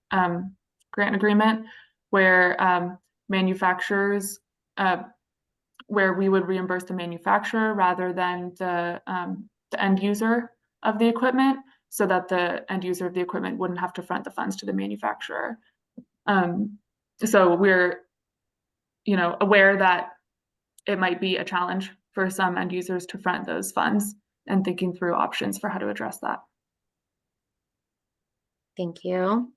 agreement, where manufacturers, where we would reimburse the manufacturer rather than the end user of the equipment, so that the end user of the equipment wouldn't have to front the funds to the manufacturer. So we're, aware that it might be a challenge for some end users to front those funds, and thinking through options for how to address that. Thank you.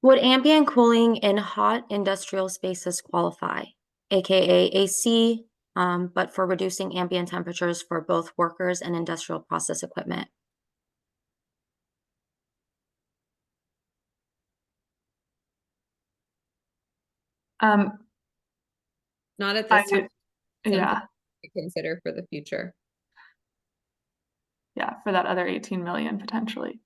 Would ambient cooling in hot industrial spaces qualify, aka AC, but for reducing ambient temperatures for both workers and industrial process equipment? Not at this time. Yeah. To consider for the future. Yeah, for that other 18 million potentially.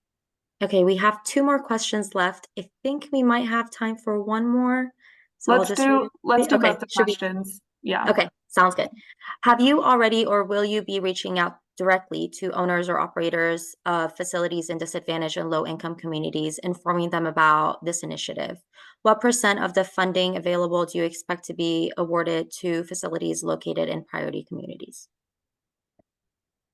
Okay, we have 2 more questions left. I think we might have time for one more. So let's do both the questions. Yeah. Okay, sounds good. Have you already or will you be reaching out directly to owners or operators of facilities in disadvantaged and low-income communities, informing them about this initiative? What % of the funding available do you expect to be awarded to facilities located in priority communities?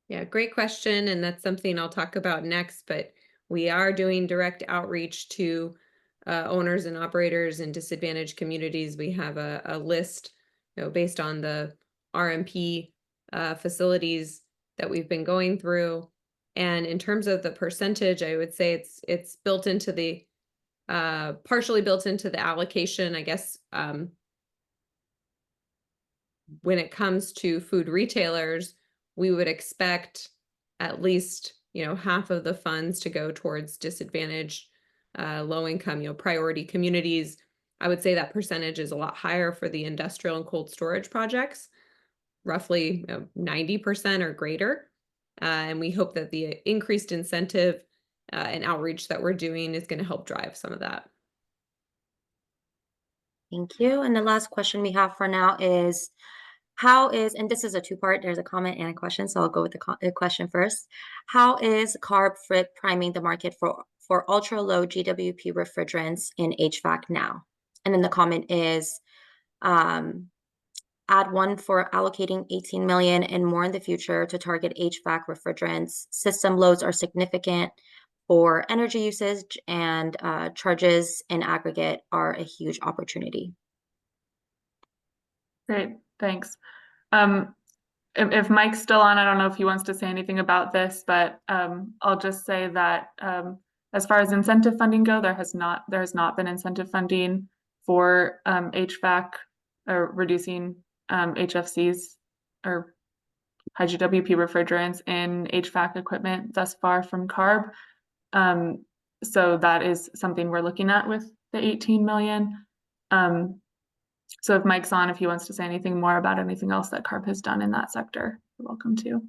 Yeah, great question. And that's something I'll talk about next, but we are doing direct outreach to owners and operators in disadvantaged communities. We have a list, based on the RMP facilities that we've been going through. And in terms of the percentage, I would say it's built into the partially built into the allocation, I guess. When it comes to food retailers, we would expect at least, half of the funds to go towards disadvantaged, low income, priority communities. I would say that percentage is a lot higher for the industrial and cold storage projects, roughly 90% or greater. And we hope that the increased incentive and outreach that we're doing is going to help drive some of that. Thank you. And the last question we have for now is, and this is a two-part, there's a comment and a question, so I'll go with the question first. How is CARB FRIP priming the market for ultra-low GWP refrigerants in HVAC now? And then the comment is, add one for allocating 18 million and more in the future to target HVAC refrigerants. System loads are significant for energy usage, and charges in aggregate are a huge opportunity. Great, thanks. If Mike's still on, I don't know if he wants to say anything about this, but I'll just say that as far as incentive funding go, there has not been incentive funding for HVAC or reducing HFCs or high GWP refrigerants in HVAC equipment thus far from CARB. So that is something we're looking at with the 18 million. So if Mike's on, if he wants to say anything more about anything else that CARB has done in that sector, you're welcome to.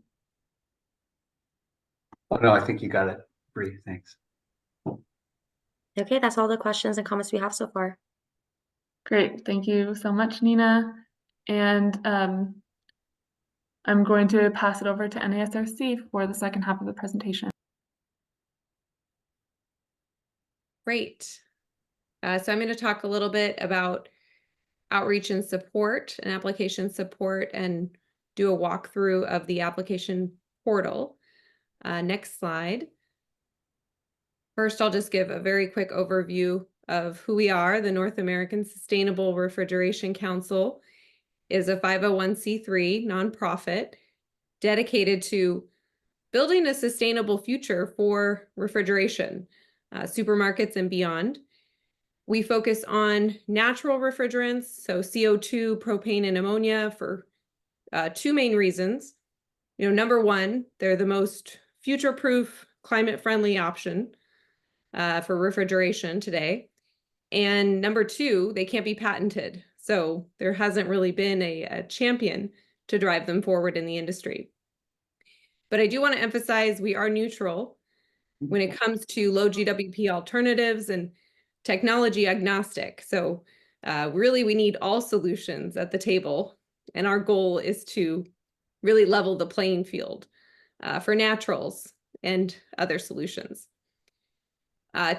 Oh, no, I think you got it, Bree. Thanks. Okay, that's all the questions and comments we have so far. Great, thank you so much, Nina. And I'm going to pass it over to NASRC for the second half of the presentation. Great. So I'm going to talk a little bit about outreach and support and application support and do a walkthrough of the application portal. Next slide. First, I'll just give a very quick overview of who we are. The North American Sustainable Refrigeration Council is a 501c3 nonprofit dedicated to building a sustainable future for refrigeration, supermarkets and beyond. We focus on natural refrigerants, so CO2, propane, and ammonia for two main reasons. Number one, they're the most future-proof, climate-friendly option for refrigeration today. And number two, they can't be patented. So there hasn't really been a champion to drive them forward in the industry. But I do want to emphasize we are neutral when it comes to low GWP alternatives and technology agnostic. So really we need all solutions at the table. And our goal is to really level the playing field for naturals and other solutions.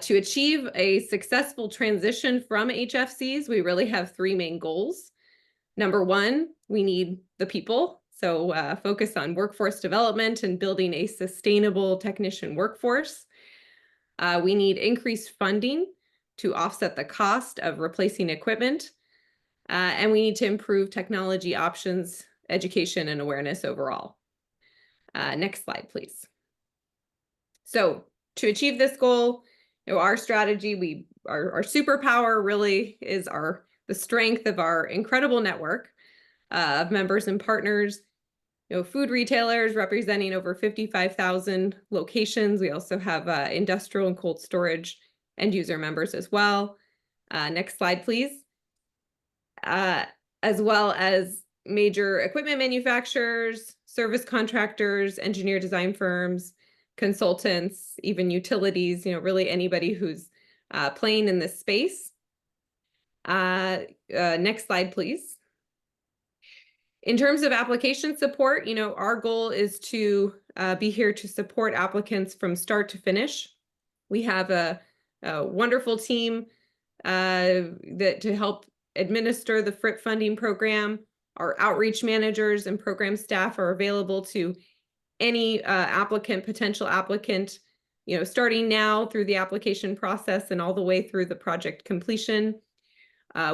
To achieve a successful transition from HFCs, we really have three main goals. Number one, we need the people. So focus on workforce development and building a sustainable technician workforce. We need increased funding to offset the cost of replacing equipment. And we need to improve technology options, education, and awareness overall. Next slide, please. So to achieve this goal, our strategy, our superpower really is the strength of our incredible network of members and partners. Food retailers representing over 55,000 locations. We also have industrial and cold storage end user members as well. Next slide, please. As well as major equipment manufacturers, service contractors, engineer design firms, consultants, even utilities, really anybody who's playing in this space. Next slide, please. In terms of application support, our goal is to be here to support applicants from start to finish. We have a wonderful team to help administer the FRIP funding program. Our outreach managers and program staff are available to any potential applicant, starting now through the application process and all the way through the project completion.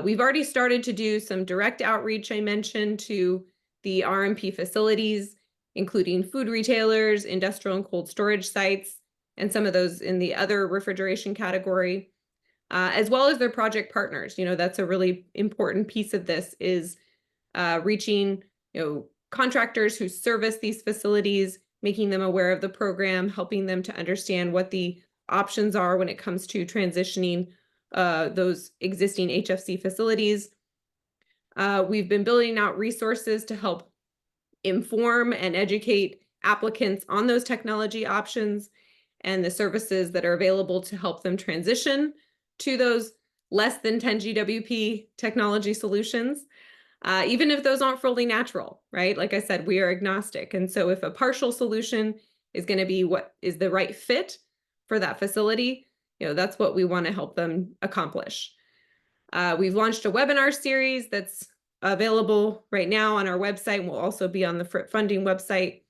We've already started to do some direct outreach, I mentioned, to the RMP facilities, including food retailers, industrial and cold storage sites, and some of those in the other refrigeration category, as well as their project partners. That's a really important piece of this is reaching, contractors who service these facilities, making them aware of the program, helping them to understand what the options are when it comes to transitioning those existing HFC facilities. We've been building out resources to help inform and educate applicants on those technology options and the services that are available to help them transition to those less than 10 GWP technology solutions, even if those aren't fully natural, right? Like I said, we are agnostic. And so if a partial solution is going to be what is the right fit for that facility, that's what we want to help them accomplish. We've launched a webinar series that's available right now on our website, and will also be on the FRIP funding website.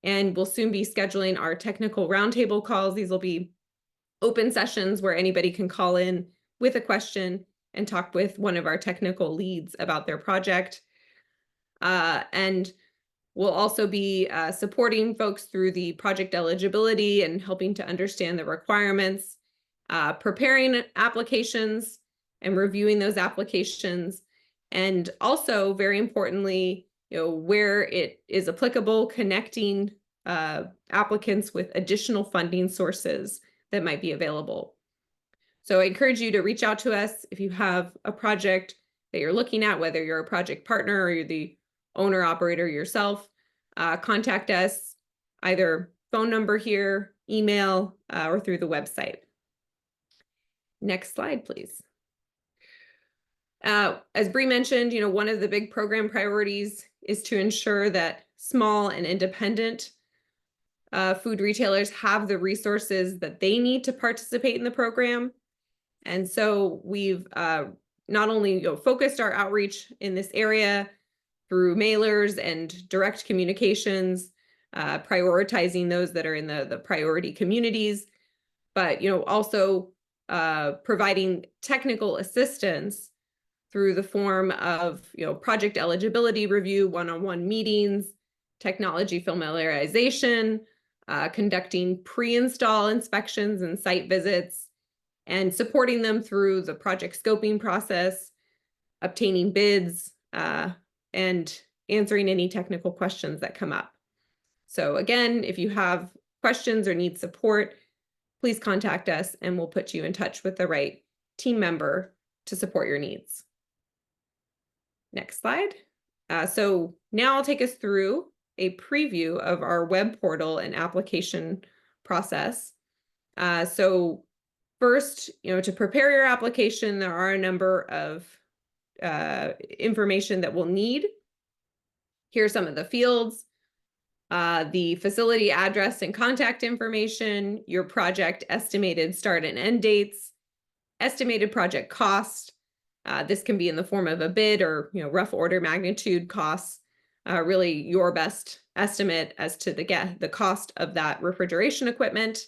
And we'll soon be scheduling our technical roundtable calls. These will be open sessions where anybody can call in with a question and talk with one of our technical leads about their project. And we'll also be supporting folks through the project eligibility and helping to understand the requirements, preparing applications and reviewing those applications. And also, very importantly, where it is applicable, connecting applicants with additional funding sources that might be available. So I encourage you to reach out to us if you have a project that you're looking at, whether you're a project partner or you're the owner operator yourself. Contact us, either phone number here, email, or through the website. Next slide, please. As Bree mentioned, one of the big program priorities is to ensure that small and independent food retailers have the resources that they need to participate in the program. And so we've not only focused our outreach in this area through mailers and direct communications, prioritizing those that are in the priority communities, but also providing technical assistance through the form of project eligibility review, one-on-one meetings, technology familiarization, conducting pre-install inspections and site visits, and supporting them through the project scoping process, obtaining bids, and answering any technical questions that come up. So again, if you have questions or need support, please contact us and we'll put you in touch with the right team member to support your needs. Next slide. So now I'll take us through a preview of our web portal and application process. So first, to prepare your application, there are a number of information that we'll need. Here are some of the fields: the facility address and contact information, your project estimated start and end dates, estimated project cost. This can be in the form of a bid or rough order magnitude costs, really your best estimate as to the cost of that refrigeration equipment.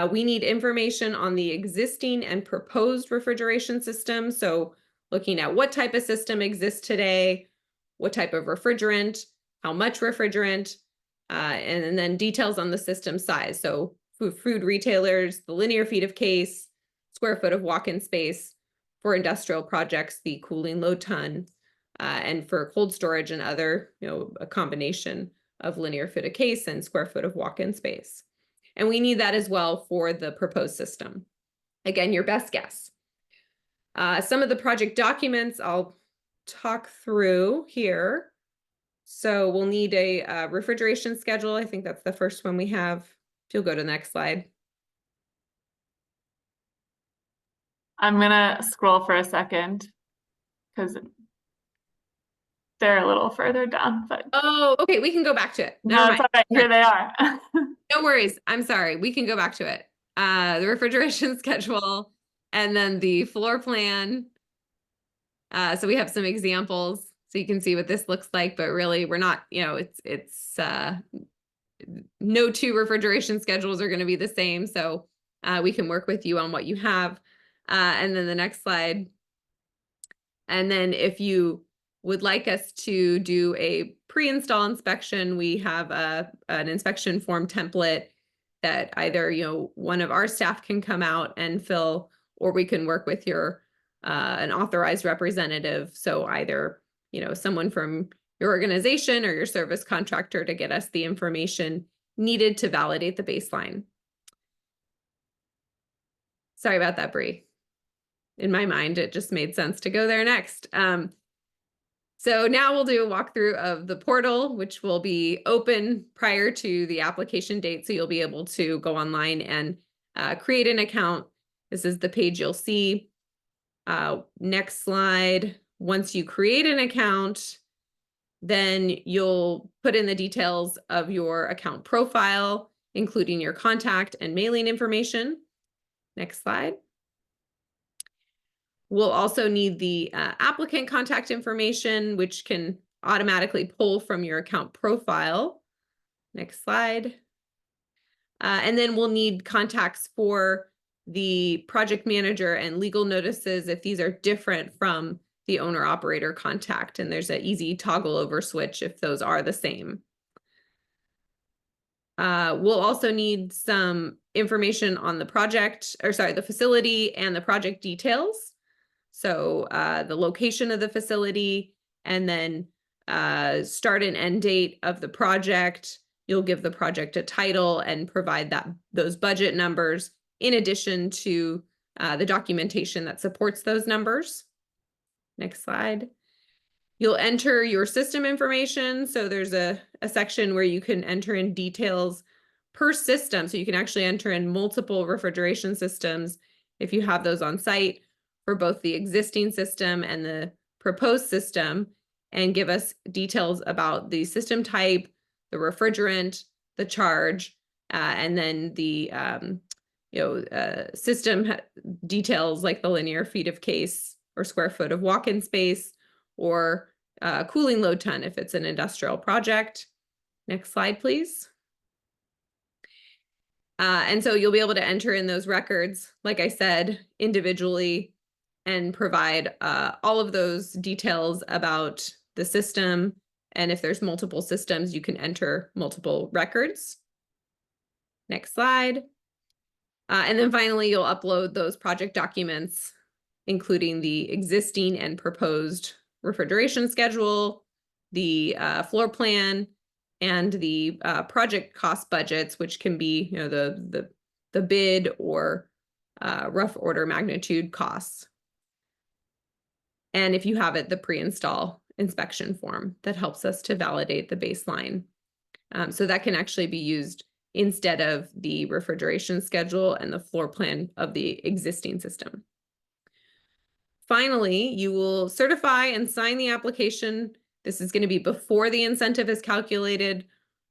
We need information on the existing and proposed refrigeration system. So looking at what type of system exists today, what type of refrigerant, how much refrigerant, and then details on the system size. So food retailers, the linear feet of case, square foot of walk-in space. For industrial projects, the cooling load ton, and for cold storage and other, a combination of linear foot of case and square foot of walk-in space. And we need that as well for the proposed system. Again, your best guess. Some of the project documents I'll talk through here. So we'll need a refrigeration schedule. I think that's the first one we have. If you'll go to the next slide. I'm gonna scroll for a second because they're a little further down, but Oh, okay, we can go back to it. no, it's all right. Here they are. No worries. I'm sorry. We can go back to it. The refrigeration schedule and then the floor plan. So we have some examples so you can see what this looks like, but really we're not, it's no two refrigeration schedules are going to be the same. So we can work with you on what you have. And then the next slide. And then if you would like us to do a pre-install inspection, we have an inspection form template that either one of our staff can come out and fill, or we can work with an authorized representative. So either someone from your organization or your service contractor to get us the information needed to validate the baseline. Sorry about that, Bree. In my mind, it just made sense to go there next. So now we'll do a walkthrough of the portal, which will be open prior to the application date. So you'll be able to go online and create an account. This is the page you'll see. Next slide. Once you create an account, then you'll put in the details of your account profile, including your contact and mailing information. Next slide. We'll also need the applicant contact information, which can automatically pull from your account profile. Next slide. And then we'll need contacts for the project manager and legal notices if these are different from the owner operator contact, and there's an easy toggle over switch if those are the same. We'll also need some information on the project, or sorry, the facility and the project details. So the location of the facility, and then start and end date of the project. You'll give the project a title and provide those budget numbers in addition to the documentation that supports those numbers. Next slide. You'll enter your system information. So there's a section where you can enter in details per system. So you can actually enter in multiple refrigeration systems if you have those on site for both the existing system and the proposed system, and give us details about the system type, the refrigerant, the charge, and then the system details like the linear feet of case or square foot of walk-in space, or cooling load ton if it's an industrial project. Next slide, please. And so you'll be able to enter in those records, like I said, individually, and provide all of those details about the system. And if there's multiple systems, you can enter multiple records. Next slide. And then finally, you'll upload those project documents, including the existing and proposed refrigeration schedule, the floor plan, and the project cost budgets, which can be, the bid or rough order magnitude costs. And if you have it, the pre-install inspection form that helps us to validate the baseline. So that can actually be used instead of the refrigeration schedule and the floor plan of the existing system. Finally, you will certify and sign the application. This is going to be before the incentive is calculated,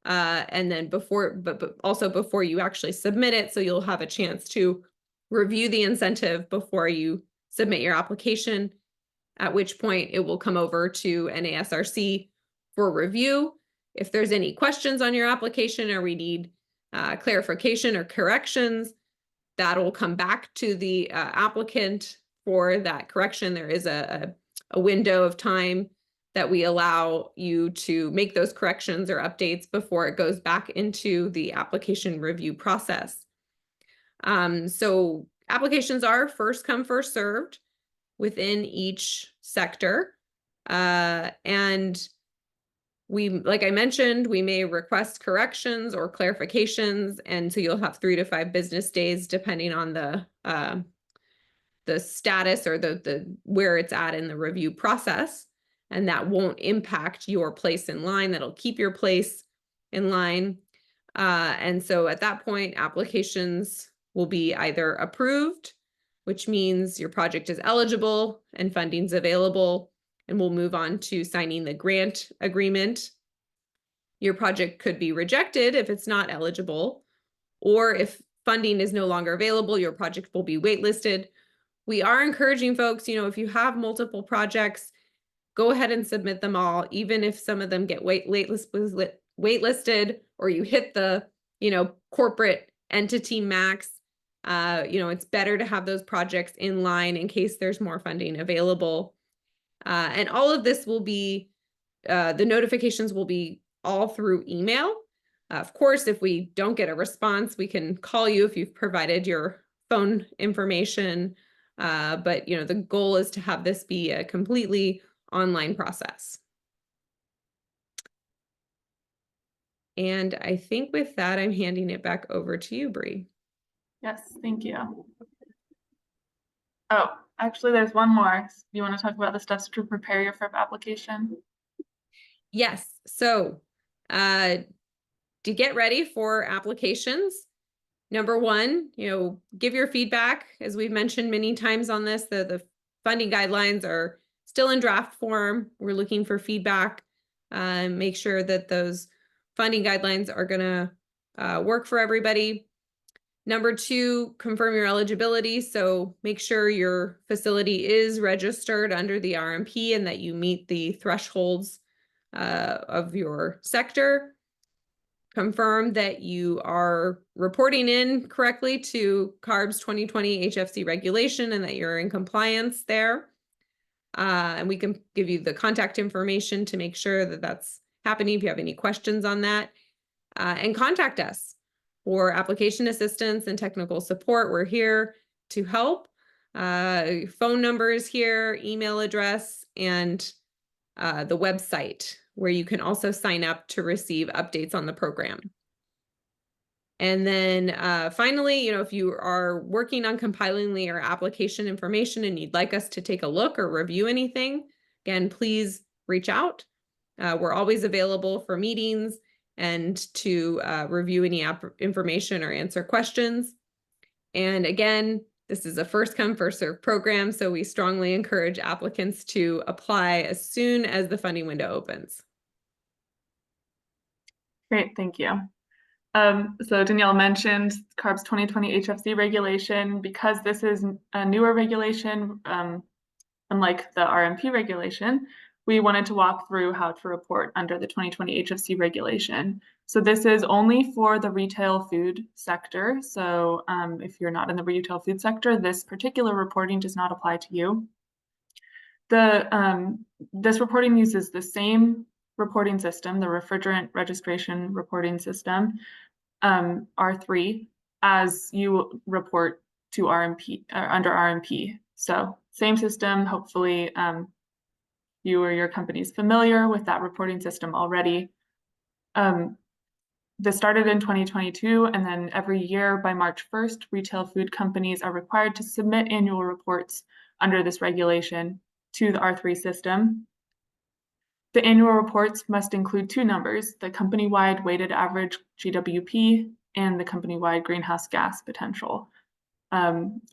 and then but also before you actually submit it. So you'll have a chance to review the incentive before you submit your application, at which point it will come over to NASRC for review. If there's any questions on your application or we need clarification or corrections, that will come back to the applicant for that correction. There is a window of time that we allow you to make those corrections or updates before it goes back into the application review process. So applications are first come, first served within each sector. And we, like I mentioned, we may request corrections or clarifications, and so you'll have 3 to 5 business days depending on the status or the where it's at in the review process, and that won't impact your place in line. That'll keep your place in line. And so at that point, applications will be either approved, which means your project is eligible and funding's available, and we'll move on to signing the grant agreement. Your project could be rejected if it's not eligible, or if funding is no longer available, your project will be waitlisted. We are encouraging folks, if you have multiple projects, go ahead and submit them all, even if some of them get waitlisted or you hit the, corporate entity max. It's better to have those projects in line in case there's more funding available. And all of this will be, the notifications will be all through email. Of course, if we don't get a response, we can call you if you've provided your phone information. But the goal is to have this be a completely online process. And I think with that, I'm handing it back over to you, Bree. Yes, thank you. Oh, actually, there's one more. You want to talk about the steps to prepare your FRIP application? Yes. So to get ready for applications, number one, give your feedback. As we've mentioned many times on this, the funding guidelines are still in draft form. We're looking for feedback. Make sure that those funding guidelines are going to work for everybody. Number 2, confirm your eligibility. So make sure your facility is registered under the RMP and that you meet the thresholds of your sector. Confirm that you are reporting in correctly to CARB's 2020 HFC regulation and that you're in compliance there. And we can give you the contact information to make sure that that's happening if you have any questions on that. And contact us for application assistance and technical support. We're here to help. Phone number is here, email address, and the website where you can also sign up to receive updates on the program. And then finally, if you are working on compiling your application information and you'd like us to take a look or review anything, again, please reach out. We're always available for meetings and to review any information or answer questions. And again, this is a first come, first served program, so we strongly encourage applicants to apply as soon as the funding window opens. Great, thank you. So Danielle mentioned CARB's 2020 HFC regulation. Because this is a newer regulation, unlike the RMP regulation, we wanted to walk through how to report under the 2020 HFC regulation. So this is only for the retail food sector. So if you're not in the retail food sector, this particular reporting does not apply to you. This reporting uses the same reporting system, the refrigerant registration reporting system, R3, as you report to RMP under RMP. So same system. Hopefully you or your company is familiar with that reporting system already. This started in 2022, and then every year by March 1st, retail food companies are required to submit annual reports under this regulation to the R3 system. The annual reports must include 2 numbers, the company-wide weighted average GWP and the company-wide greenhouse gas potential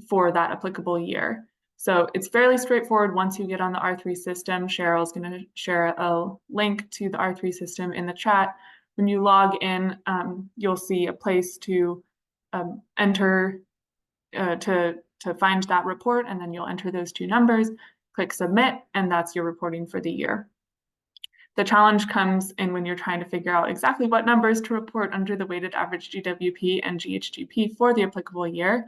for that applicable year. So it's fairly straightforward once you get on the R3 system. Cheryl's going to share a link to the R3 system in the chat. When you log in, you'll see a place to enter to find that report, and then you'll enter those 2 numbers, click submit, and that's your reporting for the year. The challenge comes in when you're trying to figure out exactly what numbers to report under the weighted average GWP and GHGP for the applicable year.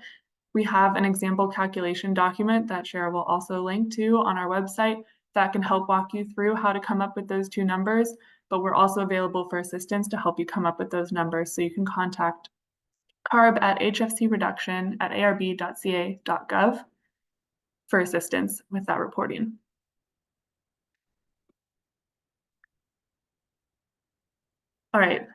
We have an example calculation document that Cheryl will also link to on our website that can help walk you through how to come up with those 2 numbers, but we're also available for assistance to help you come up with those numbers. So you can contact CARB at hfcreduction@arb.ca.gov for assistance with that reporting. All right,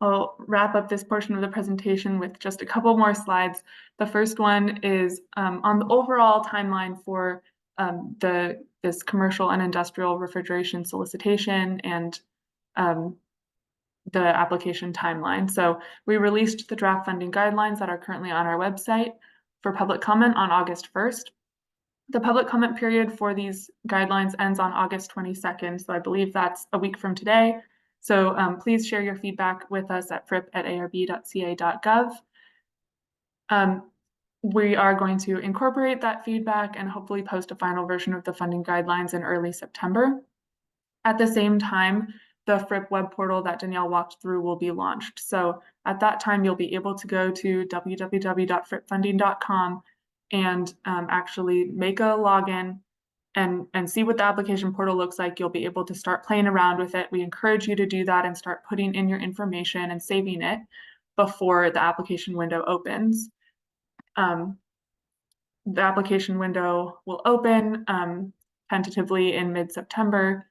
I'll wrap up this portion of the presentation with just a couple more slides. The first one is on the overall timeline for this commercial and industrial refrigeration solicitation and the application timeline. So we released the draft funding guidelines that are currently on our website for public comment on August 1st. The public comment period for these guidelines ends on August 22nd, so I believe that's a week from today. So please share your feedback with us at frip@arb.ca.gov. We are going to incorporate that feedback and hopefully post a final version of the funding guidelines in early September. At the same time, the FRIP web portal that Danielle walked through will be launched. So at that time, you'll be able to go to www.fripfunding.com and actually make a login and see what the application portal looks like. You'll be able to start playing around with it. We encourage you to do that and start putting in your information and saving it before the application window opens. The application window will open tentatively in mid-September,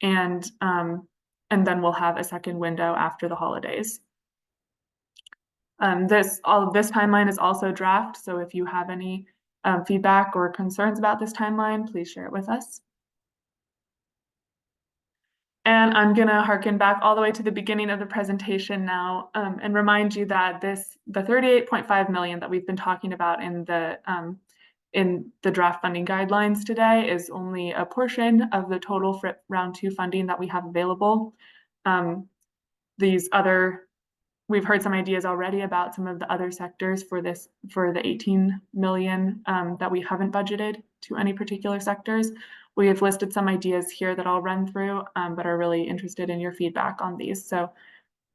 and then we'll have a second window after the holidays. All of this timeline is also draft, so if you have any feedback or concerns about this timeline, please share it with us. And I'm going to harken back all the way to the beginning of the presentation now and remind you that the 38.5 million that we've been talking about in in the draft funding guidelines today is only a portion of the total FRIP round 2 funding that we have available. We've heard some ideas already about some of the other sectors for the 18 million that we haven't budgeted to any particular sectors. We have listed some ideas here that I'll run through, but are really interested in your feedback on these. So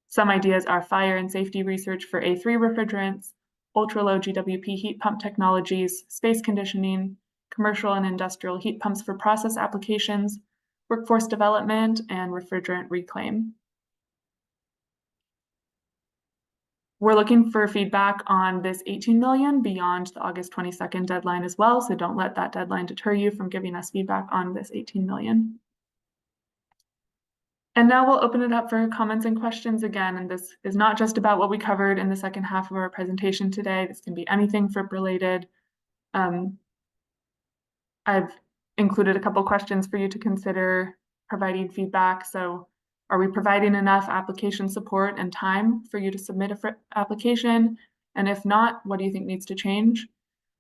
some ideas are fire and safety research for A3 refrigerants, ultra-low GWP heat pump technologies, space conditioning, commercial and industrial heat pumps for process applications, workforce development, and refrigerant reclaim. We're looking for feedback on this 18 million beyond the August 22nd deadline as well, so don't let that deadline deter you from giving us feedback on this 18 million. And now we'll open it up for comments and questions again, and this is not just about what we covered in the second half of our presentation today. This can be anything FRIP related. I've included a couple questions for you to consider providing feedback. So are we providing enough application support and time for you to submit a FRIP application? And if not, what do you think needs to change?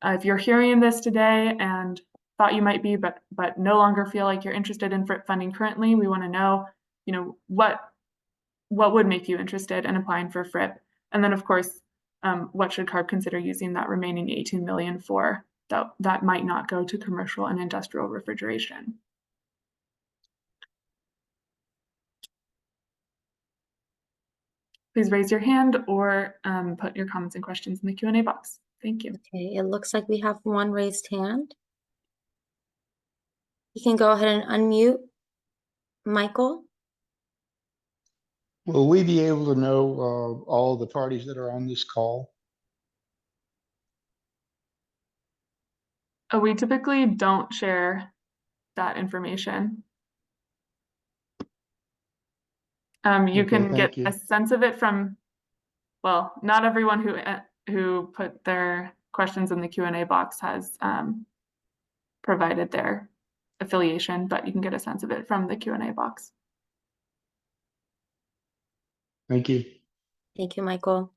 If you're hearing this today and thought you might be, but no longer feel like you're interested in FRIP funding currently, we want to know, what would make you interested in applying for FRIP? And then of course, what should CARB consider using that remaining 18 million for that might not go to commercial and industrial refrigeration? Please raise your hand or put your comments and questions in the Q&A box. Thank you. Okay, it looks like we have one raised hand. You can go ahead and unmute Michael. Will we be able to know all the parties that are on this call? We typically don't share that information. You can get a sense of it from, well, not everyone who put their questions in the Q&A box has provided their affiliation, but you can get a sense of it from the Q&A box. Thank you. Thank you, Michael.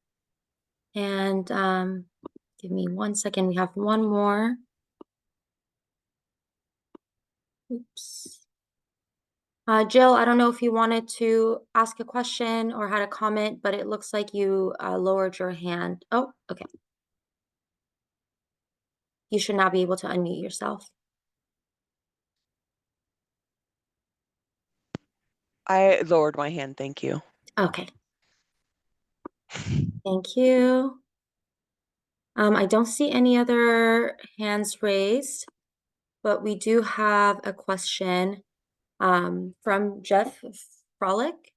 And give me 1 second. We have one more. Oops. Jill, I don't know if you wanted to ask a question or had a comment, but it looks like you lowered your hand. Oh, okay. You should now be able to unmute yourself. I lowered my hand, thank you. Okay. Thank you. I don't see any other hands raised, but we do have a question from Jeff Frolic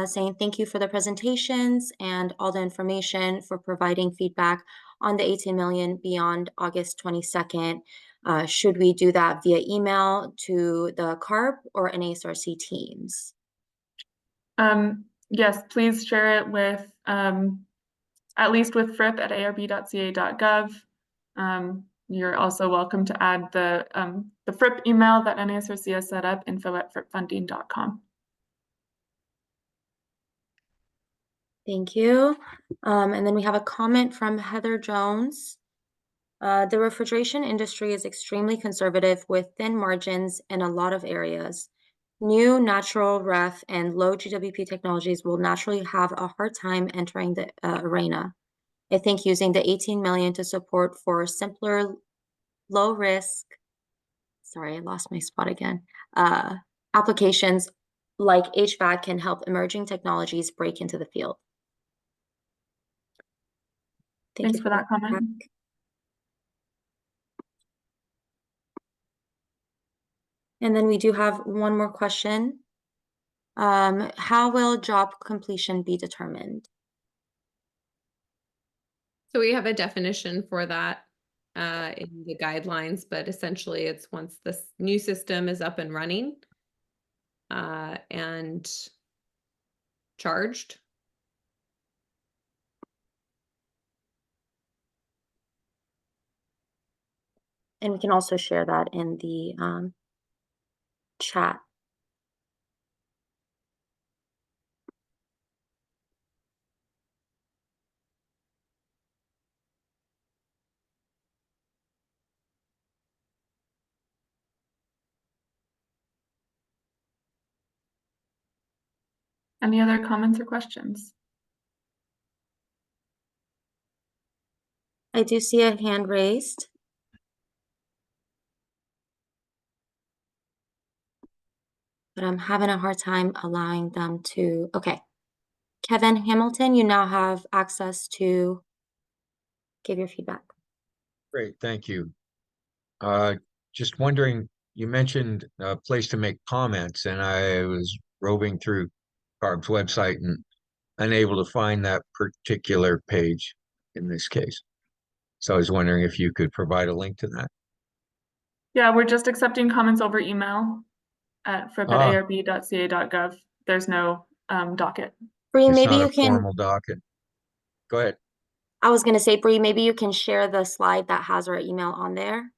saying thank you for the presentations and all the information for providing feedback on the 18 million beyond August 22nd. Should we do that via email to the CARB or NASRC teams? Yes, please share it with, at least with FRIP at arb.ca.gov. You're also welcome to add the FRIP email that NASRC has set up, info@fripfunding.com. Thank you. And then we have a comment from Heather Jones. The refrigeration industry is extremely conservative with thin margins in a lot of areas. New natural ref and low GWP technologies will naturally have a hard time entering the arena. I think using the 18 million to support for simpler, low risk, sorry, I lost my spot again, applications like HVAC can help emerging technologies break into the field. Thanks for that comment. And then we do have one more question. How will job completion be determined? So we have a definition for that in the guidelines, but essentially it's once this new system is up and running and charged. And we can also share that in the chat. Any other comments or questions? I do see a hand raised. But I'm having a hard time allowing them to, okay. Kevin Hamilton, you now have access to give your feedback. Great, thank you. Just wondering, you mentioned a place to make comments, and I was roving through CARB's website and unable to find that particular page in this case. So I was wondering if you could provide a link to that. Yeah, we're just accepting comments over email at frip@arb.ca.gov. There's no docket. Bree, It's maybe not you a can, formal docket. Go ahead. I was going to say, Bree, maybe you can share the slide that has our email on there.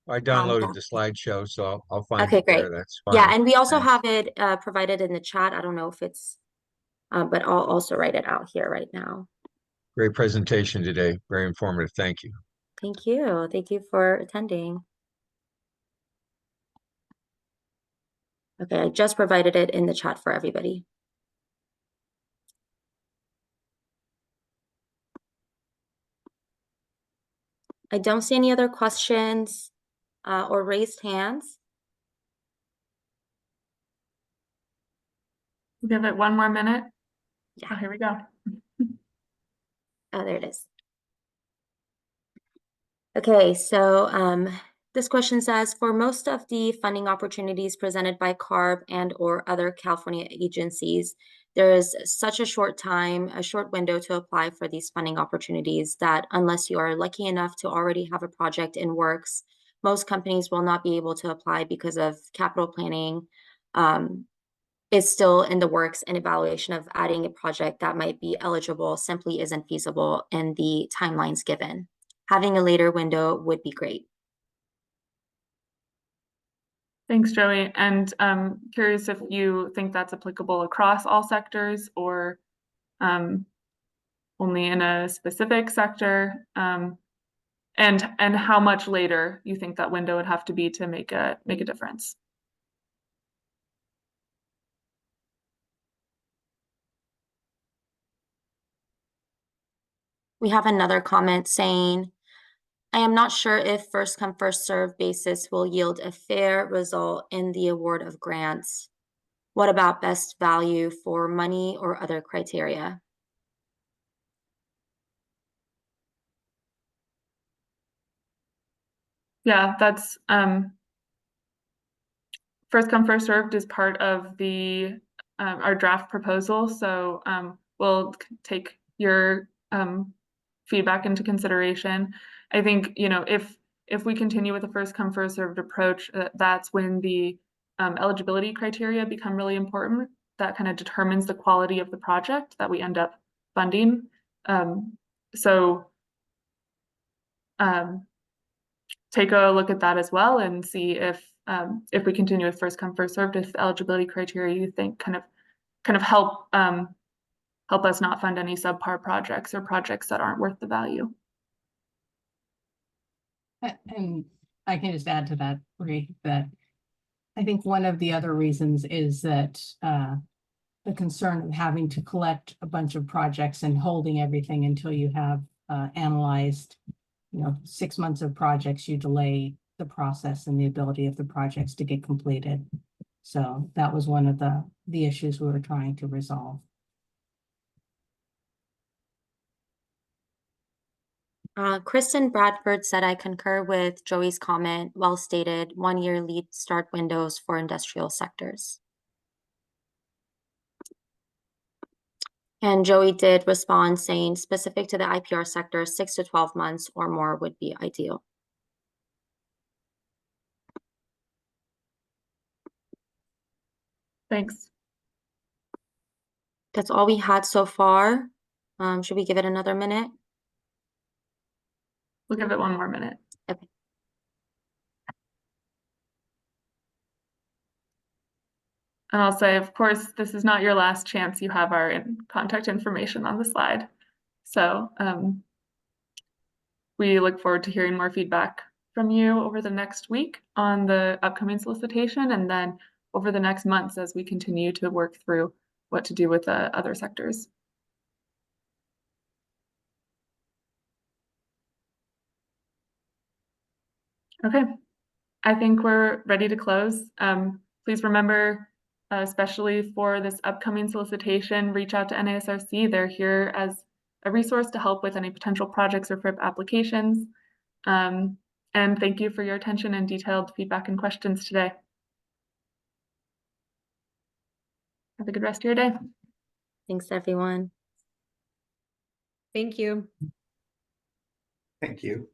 I downloaded the slideshow, so I'll find Okay, it there. great. That's fine. Yeah, and we also Thanks. have it provided in the chat. I don't know if it's, but I'll also write it out here right now. Great presentation today. Very informative. Thank you. Thank you. Thank you for attending. Okay, I just provided it in the chat for everybody. I don't see any other questions or raised hands. We'll give it one more minute. Yeah. Oh, here we go. Oh, there it is. Okay, so this question says, for most of the funding opportunities presented by CARB and or other California agencies, there is such a short window to apply for these funding opportunities that unless you are lucky enough to already have a project in works, most companies will not be able to apply because of capital planning is still in the works, and evaluation of adding a project that might be eligible simply isn't feasible in the timelines given. Having a later window would be great. Thanks, Joey. And curious if you think that's applicable across all sectors or only in a specific sector, and how much later you think that window would have to be to make a difference. We have another comment saying, I am not sure if first come first serve basis will yield a fair result in the award of grants. What about best value for money or other criteria? Yeah, that's first come first served is part of the our draft proposal. So we'll take your feedback into consideration. I think, you know, if we continue with the first come first served approach, that's when the eligibility criteria become really important. That kind of determines the quality of the project that we end up funding. Take a look at that as well and see if we continue with first come first served, if the eligibility criteria you think kind of help us not fund any subpar projects or projects that aren't worth the value. And I can just add to that, Bree, that I think one of the other reasons is that the concern of having to collect a bunch of projects and holding everything until you have analyzed, 6 months of projects, you delay the process and the ability of the projects to get completed. So that was one of the issues we were trying to resolve. Kristen Bradford said, I concur with Joey's comment, well stated, 1 year lead start windows for industrial sectors. And Joey did respond saying, specific to the IPR sector, 6 to 12 months or more would be ideal. Thanks. That's all we had so far. Should we give it another minute? We'll give it one more minute. Okay. And I'll say, of course, this is not your last chance. You have our contact information on the slide. So we look forward to hearing more feedback from you over the next week on the upcoming solicitation, and then over the next months as we continue to work through what to do with the other sectors. Okay, I think we're ready to close. Please remember, especially for this upcoming solicitation, reach out to NASRC. They're here as a resource to help with any potential projects or FRIP applications. And thank you for your attention and detailed feedback and questions today. Have a good rest of your day. Thanks, everyone. Thank you. Thank you.